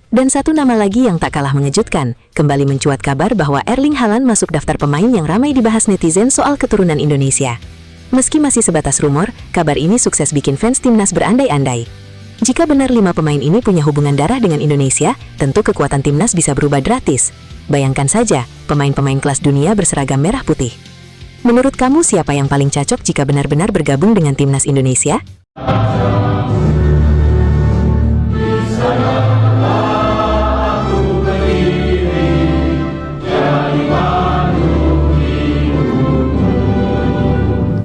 Dan satu nama lagi yang tak kalah mengejutkan, kembali mencuat kabar bahwa Erling Haaland masuk daftar pemain yang ramai dibahas netizen soal keturunan Indonesia. Meski masih sebatas rumor, kabar ini sukses bikin fans timnas berandai-andai. Jika benar 5 pemain ini punya hubungan darah dengan Indonesia, tentu kekuatan timnas bisa berubah drastis. Bayangkan saja, pemain-pemain kelas dunia berseragam merah putih. Menurut kamu siapa yang paling cocok jika benar-benar bergabung dengan timnas Indonesia?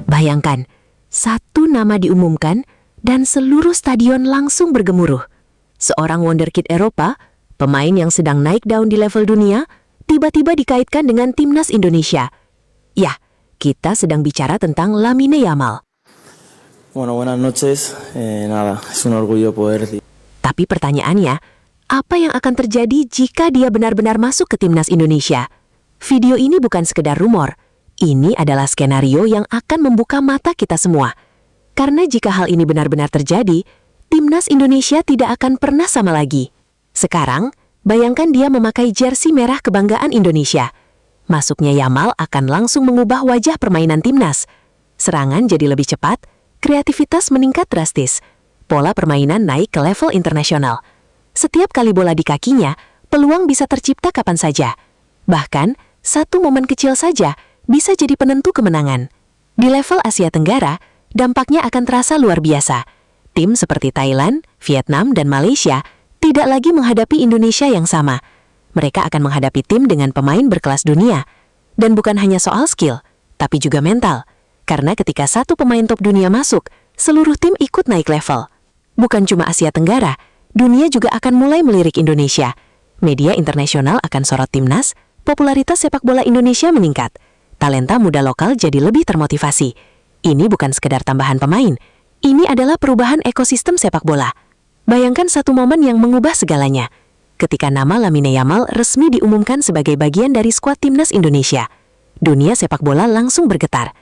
Bayangkan, satu nama diumumkan dan seluruh stadion langsung bergemuruh. Seorang wonderkid Eropa, pemain yang sedang naik daun di level dunia, tiba-tiba dikaitkan dengan timnas Indonesia. Ya, kita sedang bicara tentang Lamine Yamal. Bueno, buenas noches. Nada, es un orgullo poder decir. Tapi pertanyaannya, apa yang akan terjadi jika dia benar-benar masuk ke timnas Indonesia? Video ini bukan sekedar rumor. Ini adalah skenario yang akan membuka mata kita semua. Karena jika hal ini benar-benar terjadi, timnas Indonesia tidak akan pernah sama lagi. Sekarang, bayangkan dia memakai jersey merah kebanggaan Indonesia. Masuknya Yamal akan langsung mengubah wajah permainan timnas. Serangan jadi lebih cepat, kreativitas meningkat drastis. Pola permainan naik ke level internasional. Setiap kali bola di kakinya, peluang bisa tercipta kapan saja. Bahkan, satu momen kecil saja bisa jadi penentu kemenangan. Di level Asia Tenggara, dampaknya akan terasa luar biasa. Tim seperti Thailand, Vietnam, dan Malaysia tidak lagi menghadapi Indonesia yang sama. Mereka akan menghadapi tim dengan pemain berkelas dunia. Dan bukan hanya soal skill, tapi juga mental. Karena ketika satu pemain top dunia masuk, seluruh tim ikut naik level. Bukan cuma Asia Tenggara, dunia juga akan mulai melirik Indonesia. Media internasional akan sorot timnas, popularitas sepak bola Indonesia meningkat. Talenta muda lokal jadi lebih termotivasi. Ini bukan sekedar tambahan pemain, ini adalah perubahan ekosistem sepak bola. Bayangkan satu momen yang mengubah segalanya. Ketika nama Lamine Yamal resmi diumumkan sebagai bagian dari skuad timnas Indonesia, dunia sepak bola langsung bergetar.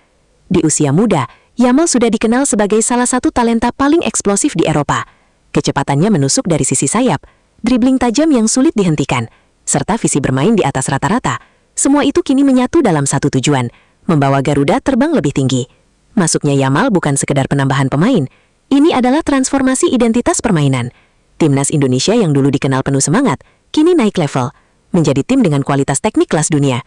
Di usia muda, Yamal sudah dikenal sebagai salah satu talenta paling eksplosif di Eropa. Kecepatannya menusuk dari sisi sayap, dribling tajam yang sulit dihentikan, serta visi bermain di atas rata-rata. Semua itu kini menyatu dalam satu tujuan, membawa Garuda terbang lebih tinggi. Masuknya Yamal bukan sekedar penambahan pemain, ini adalah transformasi identitas permainan. Timnas Indonesia yang dulu dikenal penuh semangat, kini naik level, menjadi tim dengan kualitas teknik kelas dunia.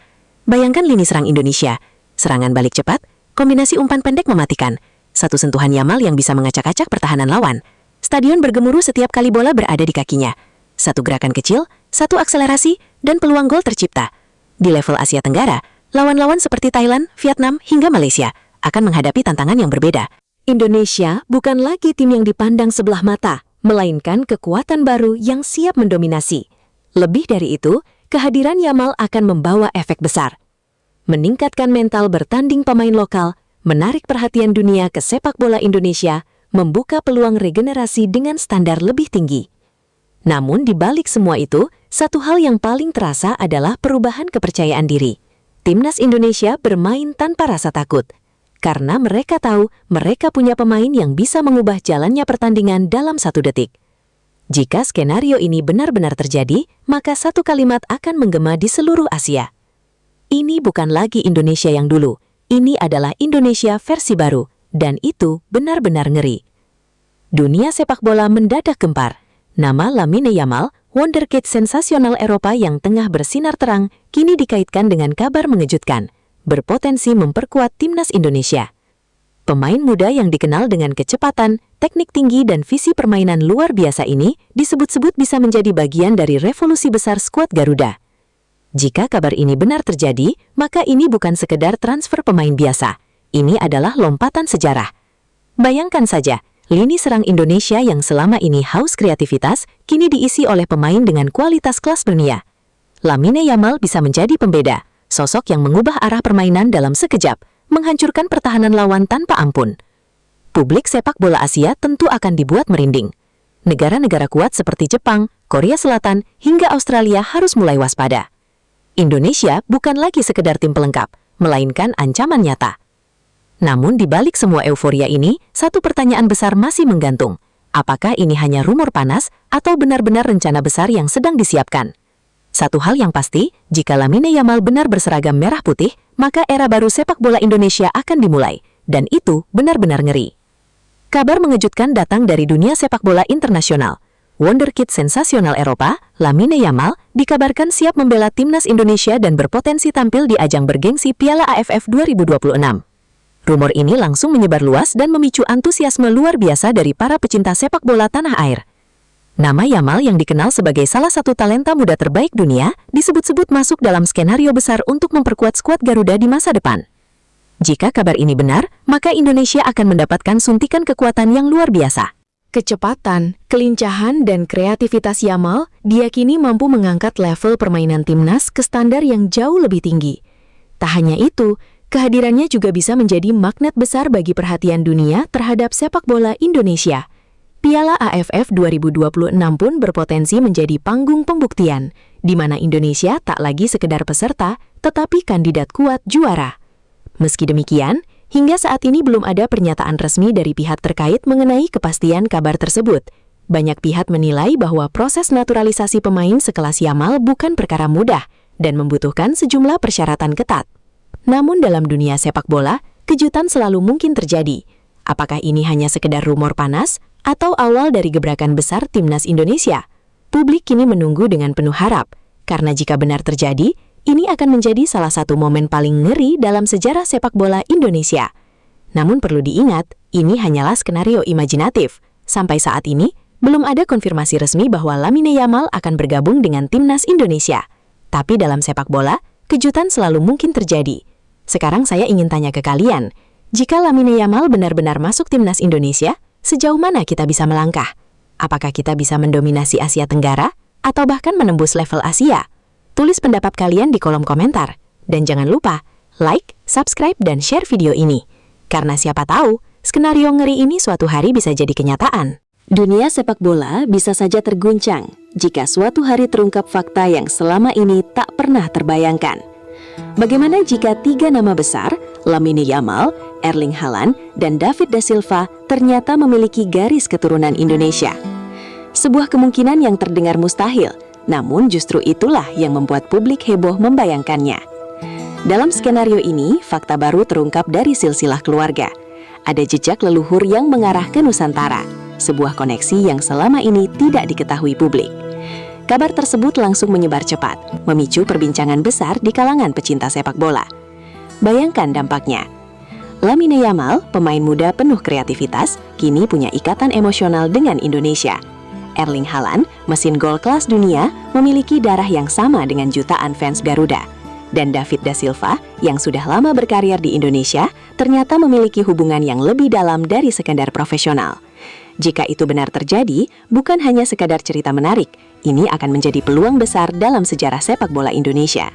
Bayangkan lini serang Indonesia, serangan balik cepat, kombinasi umpan pendek mematikan, satu sentuhan Yamal yang bisa mengacak-acak pertahanan lawan. Stadion bergemuruh setiap kali bola berada di kakinya. Satu gerakan kecil, satu akselerasi, dan peluang gol tercipta. Di level Asia Tenggara, lawan-lawan seperti Thailand, Vietnam, hingga Malaysia akan menghadapi tantangan yang berbeda. Indonesia bukan lagi tim yang dipandang sebelah mata, melainkan kekuatan baru yang siap mendominasi. Lebih dari itu, kehadiran Yamal akan membawa efek besar. Meningkatkan mental bertanding pemain lokal, menarik perhatian dunia ke sepak bola Indonesia, membuka peluang regenerasi dengan standar lebih tinggi. Namun di balik semua itu, satu hal yang paling terasa adalah perubahan kepercayaan diri. Timnas Indonesia bermain tanpa rasa takut, karena mereka tahu mereka punya pemain yang bisa mengubah jalannya pertandingan dalam 1 detik. Jika skenario ini benar-benar terjadi, maka satu kalimat akan menggema di seluruh Asia. Ini bukan lagi Indonesia yang dulu, ini adalah Indonesia versi baru, dan itu benar-benar ngeri. Dunia sepak bola mendadak gempar. Nama Lamine Yamal, wonderkid sensasional Eropa yang tengah bersinar terang, kini dikaitkan dengan kabar mengejutkan, berpotensi memperkuat timnas Indonesia. Pemain muda yang dikenal dengan kecepatan, teknik tinggi dan visi permainan luar biasa ini disebut-sebut bisa menjadi bagian dari revolusi besar skuad Garuda. Jika kabar ini benar terjadi, maka ini bukan sekedar transfer pemain biasa. Ini adalah lompatan sejarah. Bayangkan saja, lini serang Indonesia yang selama ini haus kreativitas, kini diisi oleh pemain dengan kualitas kelas dunia. Lamine Yamal bisa menjadi pembeda, sosok yang mengubah arah permainan dalam sekejap, menghancurkan pertahanan lawan tanpa ampun. Publik sepak bola Asia tentu akan dibuat merinding. Negara-negara kuat seperti Jepang, Korea Selatan, hingga Australia harus mulai waspada. Indonesia bukan lagi sekedar tim pelengkap, melainkan ancaman nyata. Namun di balik semua euforia ini, satu pertanyaan besar masih menggantung. Apakah ini hanya rumor panas atau benar-benar rencana besar yang sedang disiapkan? Satu hal yang pasti, jika Lamine Yamal benar berseragam merah putih, maka era baru sepak bola Indonesia akan dimulai, dan itu benar-benar ngeri. Kabar mengejutkan datang dari dunia sepak bola internasional. Wonderkid sensasional Eropa, Lamine Yamal, dikabarkan siap membela timnas Indonesia dan berpotensi tampil di ajang bergengsi Piala AFF 2026. Rumor ini langsung menyebar luas dan memicu antusiasme luar biasa dari para pecinta sepak bola tanah air. Nama Yamal yang dikenal sebagai salah satu talenta muda terbaik dunia, disebut-sebut masuk dalam skenario besar untuk memperkuat skuad Garuda di masa depan. Jika kabar ini benar, maka Indonesia akan mendapatkan suntikan kekuatan yang luar biasa. Kecepatan, kelincahan, dan kreativitas Yamal diyakini mampu mengangkat level permainan timnas ke standar yang jauh lebih tinggi. Tak hanya itu, kehadirannya juga bisa menjadi magnet besar bagi perhatian dunia terhadap sepak bola Indonesia. Piala AFF 2026 pun berpotensi menjadi panggung pembuktian, di mana Indonesia tak lagi sekedar peserta, tetapi kandidat kuat juara. Meski demikian, hingga saat ini belum ada pernyataan resmi dari pihak terkait mengenai kepastian kabar tersebut. Banyak pihak menilai bahwa proses naturalisasi pemain sekelas Yamal bukan perkara mudah dan membutuhkan sejumlah persyaratan ketat. Namun dalam dunia sepak bola, kejutan selalu mungkin terjadi. Apakah ini hanya sekedar rumor panas atau awal dari gebrakan besar timnas Indonesia? Publik kini menunggu dengan penuh harap, karena jika benar terjadi, ini akan menjadi salah satu momen paling ngeri dalam sejarah sepak bola Indonesia. Namun perlu diingat, ini hanyalah skenario imajinatif. Sampai saat ini, belum ada konfirmasi resmi bahwa Lamine Yamal akan bergabung dengan timnas Indonesia. Tapi dalam sepak bola, kejutan selalu mungkin terjadi. Sekarang saya ingin tanya ke kalian, jika Lamine Yamal benar-benar masuk timnas Indonesia, sejauh mana kita bisa melangkah? Apakah kita bisa mendominasi Asia Tenggara atau bahkan menembus level Asia? Tulis pendapat kalian di kolom komentar. Dan jangan lupa, like, subscribe, dan share video ini. Karena siapa tahu, skenario ngeri ini suatu hari bisa jadi kenyataan. Dunia sepak bola bisa saja terguncang jika suatu hari terungkap fakta yang selama ini tak pernah terbayangkan. Bagaimana jika 3 nama besar, Lamine Yamal, Erling Haaland, dan David da Silva ternyata memiliki garis keturunan Indonesia? Sebuah kemungkinan yang terdengar mustahil, namun justru itulah yang membuat publik heboh membayangkannya. Dalam skenario ini, fakta baru terungkap dari silsilah keluarga. Ada jejak leluhur yang mengarah ke Nusantara, sebuah koneksi yang selama ini tidak diketahui publik. Kabar tersebut langsung menyebar cepat, memicu perbincangan besar di kalangan pecinta sepak bola. Bayangkan dampaknya. Lamine Yamal, pemain muda penuh kreativitas, kini punya ikatan emosional dengan Indonesia. Erling Haaland, mesin gol kelas dunia, memiliki darah yang sama dengan jutaan fans Garuda. Dan David da Silva, yang sudah lama berkarir di Indonesia, ternyata memiliki hubungan yang lebih dalam dari sekadar profesional. Jika itu benar terjadi, bukan hanya sekadar cerita menarik, ini akan menjadi peluang besar dalam sejarah sepak bola Indonesia.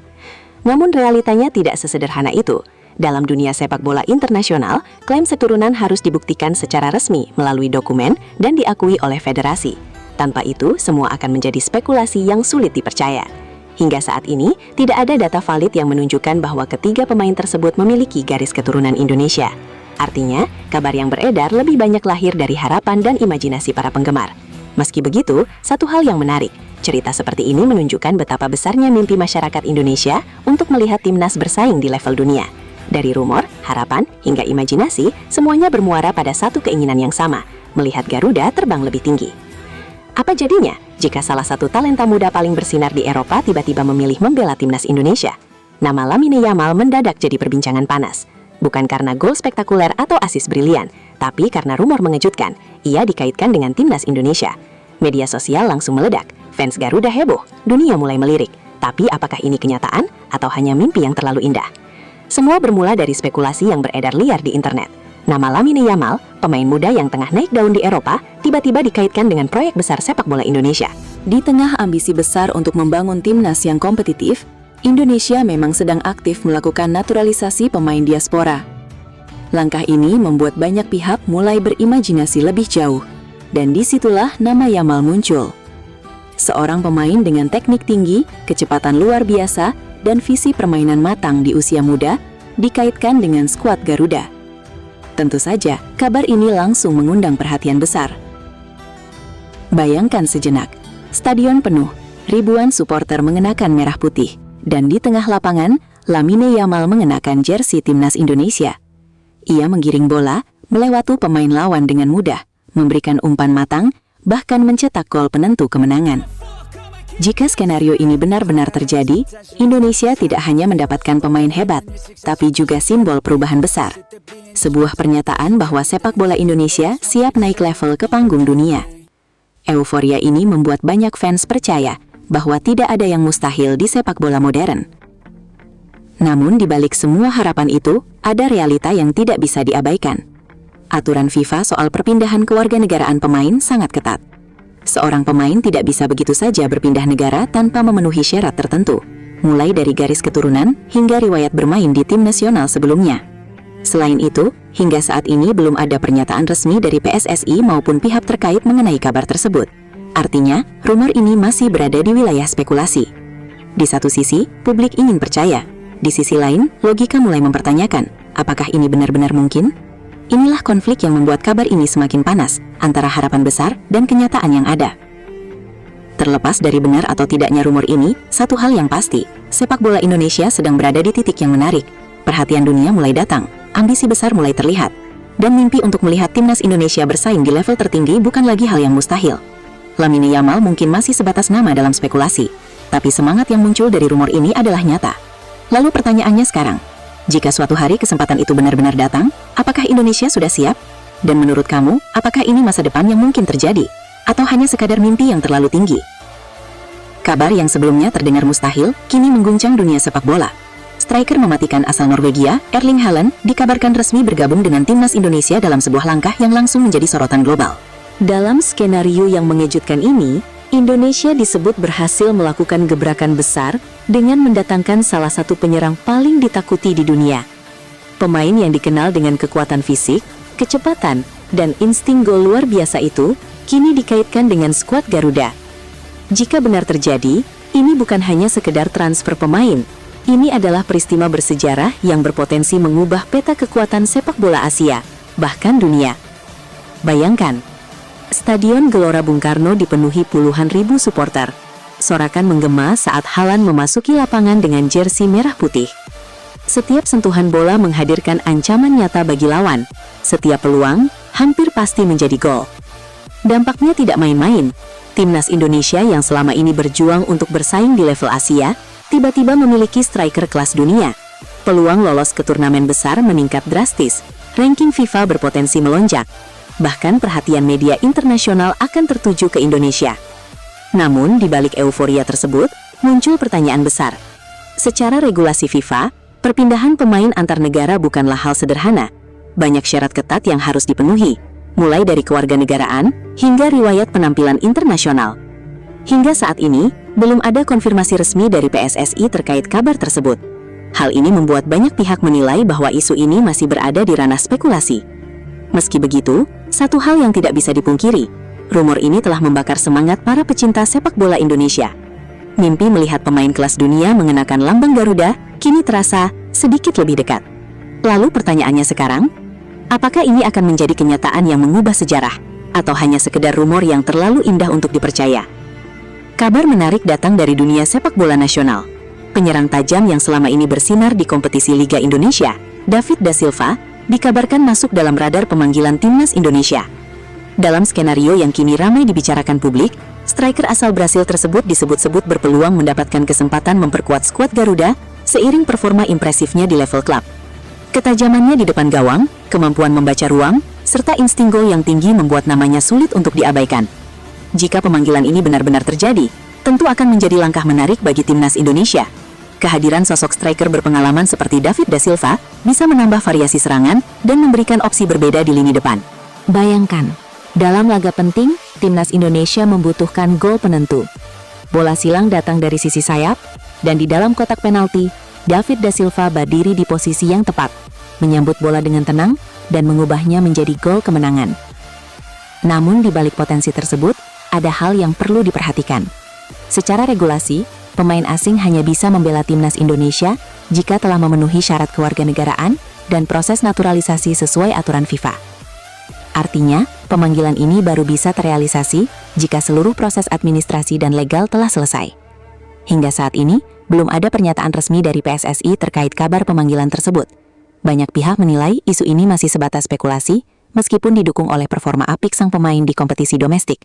Namun realitanya tidak sesederhana itu. Dalam dunia sepak bola internasional, klaim keturunan harus dibuktikan secara resmi melalui dokumen dan diakui oleh federasi. Tanpa itu, semua akan menjadi spekulasi yang sulit dipercaya. Hingga saat ini, tidak ada data valid yang menunjukkan bahwa ketiga pemain tersebut memiliki garis keturunan Indonesia. Artinya, kabar yang beredar lebih banyak lahir dari harapan dan imajinasi para penggemar. Meski begitu, satu hal yang menarik, cerita seperti ini menunjukkan betapa besarnya mimpi masyarakat Indonesia untuk melihat timnas bersaing di level dunia. Dari rumor, harapan, hingga imajinasi, semuanya bermuara pada satu keinginan yang sama, melihat Garuda terbang lebih tinggi. Apa jadinya jika salah satu talenta muda paling bersinar di Eropa tiba-tiba memilih membela timnas Indonesia? Nama Lamine Yamal mendadak jadi perbincangan panas. Bukan karena gol spektakuler atau asis brilian, tapi karena rumor mengejutkan, ia dikaitkan dengan timnas Indonesia. Media sosial langsung meledak, fans Garuda heboh, dunia mulai melirik. Tapi apakah ini kenyataan atau hanya mimpi yang terlalu indah? Semua bermula dari spekulasi yang beredar liar di internet. Nama Lamine Yamal, pemain muda yang tengah naik daun di Eropa, tiba-tiba dikaitkan dengan proyek besar sepak bola Indonesia. Di tengah ambisi besar untuk membangun timnas yang kompetitif, Indonesia memang sedang aktif melakukan naturalisasi pemain diaspora. Langkah ini membuat banyak pihak mulai berimajinasi lebih jauh, dan disitulah nama Yamal muncul. Seorang pemain dengan teknik tinggi, kecepatan luar biasa, dan visi permainan matang di usia muda, dikaitkan dengan skuad Garuda. Tentu saja, kabar ini langsung mengundang perhatian besar. Bayangkan sejenak, stadion penuh, ribuan supporter mengenakan merah putih, dan di tengah lapangan, Lamine Yamal mengenakan jersey timnas Indonesia. Ia menggiring bola, melewati pemain lawan dengan mudah, memberikan umpan matang, bahkan mencetak gol penentu kemenangan. Jika skenario ini benar-benar terjadi, Indonesia tidak hanya mendapatkan pemain hebat, tapi juga simbol perubahan besar. Sebuah pernyataan bahwa sepak bola Indonesia siap naik level ke panggung dunia. Euforia ini membuat banyak fans percaya bahwa tidak ada yang mustahil di sepak bola modern. Namun di balik semua harapan itu, ada realita yang tidak bisa diabaikan. Aturan FIFA soal perpindahan kewarganegaraan pemain sangat ketat. Seorang pemain tidak bisa begitu saja berpindah negara tanpa memenuhi syarat tertentu, mulai dari garis keturunan hingga riwayat bermain di tim nasional sebelumnya. Selain itu, hingga saat ini belum ada pernyataan resmi dari PSSI maupun pihak terkait mengenai kabar tersebut. Artinya, rumor ini masih berada di wilayah spekulasi. Di satu sisi, publik ingin percaya. Di sisi lain, logika mulai mempertanyakan, apakah ini benar-benar mungkin? Inilah konflik yang membuat kabar ini semakin panas, antara harapan besar dan kenyataan yang ada. Terlepas dari benar atau tidaknya rumor ini, satu hal yang pasti, sepak bola Indonesia sedang berada di titik yang menarik. Perhatian dunia mulai datang, ambisi besar mulai terlihat, dan mimpi untuk melihat timnas Indonesia bersaing di level tertinggi bukan lagi hal yang mustahil. Lamine Yamal mungkin masih sebatas nama dalam spekulasi, tapi semangat yang muncul dari rumor ini adalah nyata. Lalu pertanyaannya sekarang, jika suatu hari kesempatan itu benar-benar datang, apakah Indonesia sudah siap? Dan menurut kamu, apakah ini masa depan yang mungkin terjadi? Atau hanya sekadar mimpi yang terlalu tinggi? Kabar yang sebelumnya terdengar mustahil, kini mengguncang dunia sepak bola. Striker mematikan asal Norwegia, Erling Haaland, dikabarkan resmi bergabung dengan timnas Indonesia dalam sebuah langkah yang langsung menjadi sorotan global. Dalam skenario yang mengejutkan ini, Indonesia disebut berhasil melakukan gebrakan besar dengan mendatangkan salah satu penyerang paling ditakuti di dunia. Pemain yang dikenal dengan kekuatan fisik, kecepatan, dan insting gol luar biasa itu kini dikaitkan dengan skuad Garuda. Jika benar terjadi, ini bukan hanya sekedar transfer pemain. Ini adalah peristiwa bersejarah yang berpotensi mengubah peta kekuatan sepak bola Asia, bahkan dunia. Bayangkan, Stadion Gelora Bung Karno dipenuhi puluhan ribu supporter. Sorakan menggema saat Haaland memasuki lapangan dengan jersey merah putih. Setiap sentuhan bola menghadirkan ancaman nyata bagi lawan. Setiap peluang hampir pasti menjadi gol. Dampaknya tidak main-main. Timnas Indonesia yang selama ini berjuang untuk bersaing di level Asia, tiba-tiba memiliki striker kelas dunia. Peluang lolos ke turnamen besar meningkat drastis. Ranking FIFA berpotensi melonjak. Bahkan perhatian media internasional akan tertuju ke Indonesia. Namun, di balik euforia tersebut, muncul pertanyaan besar. Secara regulasi FIFA, perpindahan pemain antar negara bukanlah hal sederhana. Banyak syarat ketat yang harus dipenuhi, mulai dari kewarganegaraan hingga riwayat penampilan internasional. Hingga saat ini, belum ada konfirmasi resmi dari PSSI terkait kabar tersebut. Hal ini membuat banyak pihak menilai bahwa isu ini masih berada di ranah spekulasi. Meski begitu, satu hal yang tidak bisa dipungkiri, rumor ini telah membakar semangat para pecinta sepak bola Indonesia. Mimpi melihat pemain kelas dunia mengenakan lambang Garuda kini terasa sedikit lebih dekat. Lalu pertanyaannya sekarang, apakah ini akan menjadi kenyataan yang mengubah sejarah, atau hanya sekedar rumor yang terlalu indah untuk dipercaya? Kabar menarik datang dari dunia sepak bola nasional. Penyerang tajam yang selama ini bersinar di kompetisi Liga Indonesia, David Da Silva, dikabarkan masuk dalam radar pemanggilan Timnas Indonesia. Dalam skenario yang kini ramai dibicarakan publik, striker asal Brasil tersebut disebut-sebut berpeluang mendapatkan kesempatan memperkuat skuad Garuda seiring performa impresifnya di level klub. Ketajamannya di depan gawang, kemampuan membaca ruang, serta insting gol yang tinggi membuat namanya sulit untuk diabaikan. Jika pemanggilan ini benar-benar terjadi, tentu akan menjadi langkah menarik bagi Timnas Indonesia. Kehadiran sosok striker berpengalaman seperti David Da Silva bisa menambah variasi serangan dan memberikan opsi berbeda di lini depan. Bayangkan, dalam laga penting, Timnas Indonesia membutuhkan gol penentu. Bola silang datang dari sisi sayap, dan di dalam kotak penalti, David Da Silva berdiri di posisi yang tepat, menyambut bola dengan tenang, dan mengubahnya menjadi gol kemenangan. Namun di balik potensi tersebut, ada hal yang perlu diperhatikan. Secara regulasi, pemain asing hanya bisa membela Timnas Indonesia jika telah memenuhi syarat kewarganegaraan dan proses naturalisasi sesuai aturan FIFA. Artinya, pemanggilan ini baru bisa terrealisasi jika seluruh proses administrasi dan legal telah selesai. Hingga saat ini, belum ada pernyataan resmi dari PSSI terkait kabar pemanggilan tersebut. Banyak pihak menilai isu ini masih sebatas spekulasi, meskipun didukung oleh performa apik sang pemain di kompetisi domestik.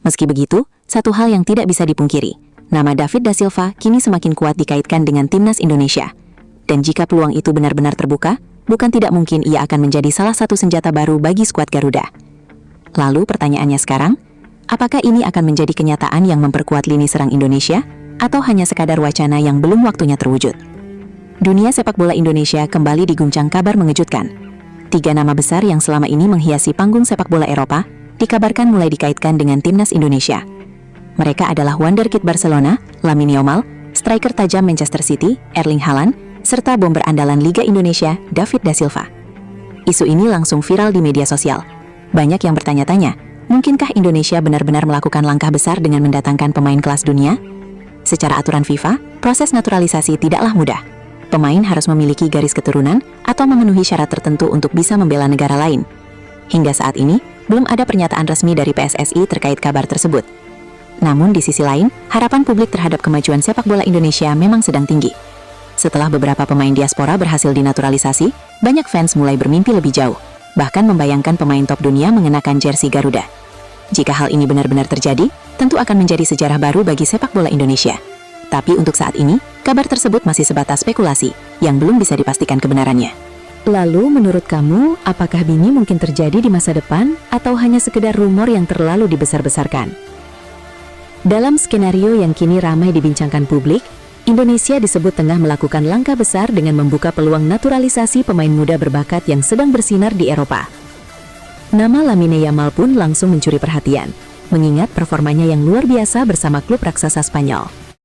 Meski begitu, satu hal yang tidak bisa dipungkiri, nama David Da Silva kini semakin kuat dikaitkan dengan Timnas Indonesia. Dan jika peluang itu benar-benar terbuka, bukan tidak mungkin ia akan menjadi salah satu senjata baru bagi skuad Garuda. Lalu pertanyaannya sekarang, apakah ini akan menjadi kenyataan yang memperkuat lini serang Indonesia, atau hanya sekadar wacana yang belum waktunya terwujud? Dunia sepak bola Indonesia kembali diguncang kabar mengejutkan. 3 nama besar yang selama ini menghiasi panggung sepak bola Eropa, dikabarkan mulai dikaitkan dengan Timnas Indonesia. Mereka adalah wonderkid Barcelona, Lamine Yamal, striker tajam Manchester City, Erling Haaland, serta bomber andalan Liga Indonesia, David Da Silva. Isu ini langsung viral di media sosial. Banyak yang bertanya-tanya, mungkinkah Indonesia benar-benar melakukan langkah besar dengan mendatangkan pemain kelas dunia? Secara aturan FIFA, proses naturalisasi tidaklah mudah. Pemain harus memiliki garis keturunan atau memenuhi syarat tertentu untuk bisa membela negara lain. Hingga saat ini, belum ada pernyataan resmi dari PSSI terkait kabar tersebut. Namun di sisi lain, harapan publik terhadap kemajuan sepak bola Indonesia memang sedang tinggi. Setelah beberapa pemain diaspora berhasil dinaturalisasi, banyak fans mulai bermimpi lebih jauh, bahkan membayangkan pemain top dunia mengenakan jersey Garuda. Jika hal ini benar-benar terjadi, tentu akan menjadi sejarah baru bagi sepak bola Indonesia. Tapi untuk saat ini, kabar tersebut masih sebatas spekulasi, yang belum bisa dipastikan kebenarannya. Lalu menurut kamu, apakah ini mungkin terjadi di masa depan, atau hanya sekedar rumor yang terlalu dibesar-besarkan? Dalam skenario yang kini ramai dibincangkan publik, Indonesia disebut tengah melakukan langkah besar dengan membuka peluang naturalisasi pemain muda berbakat yang sedang bersinar di Eropa. Nama Lamine Yamal pun langsung mencuri perhatian, mengingat performanya yang luar biasa bersama klub raksasa Spanyol.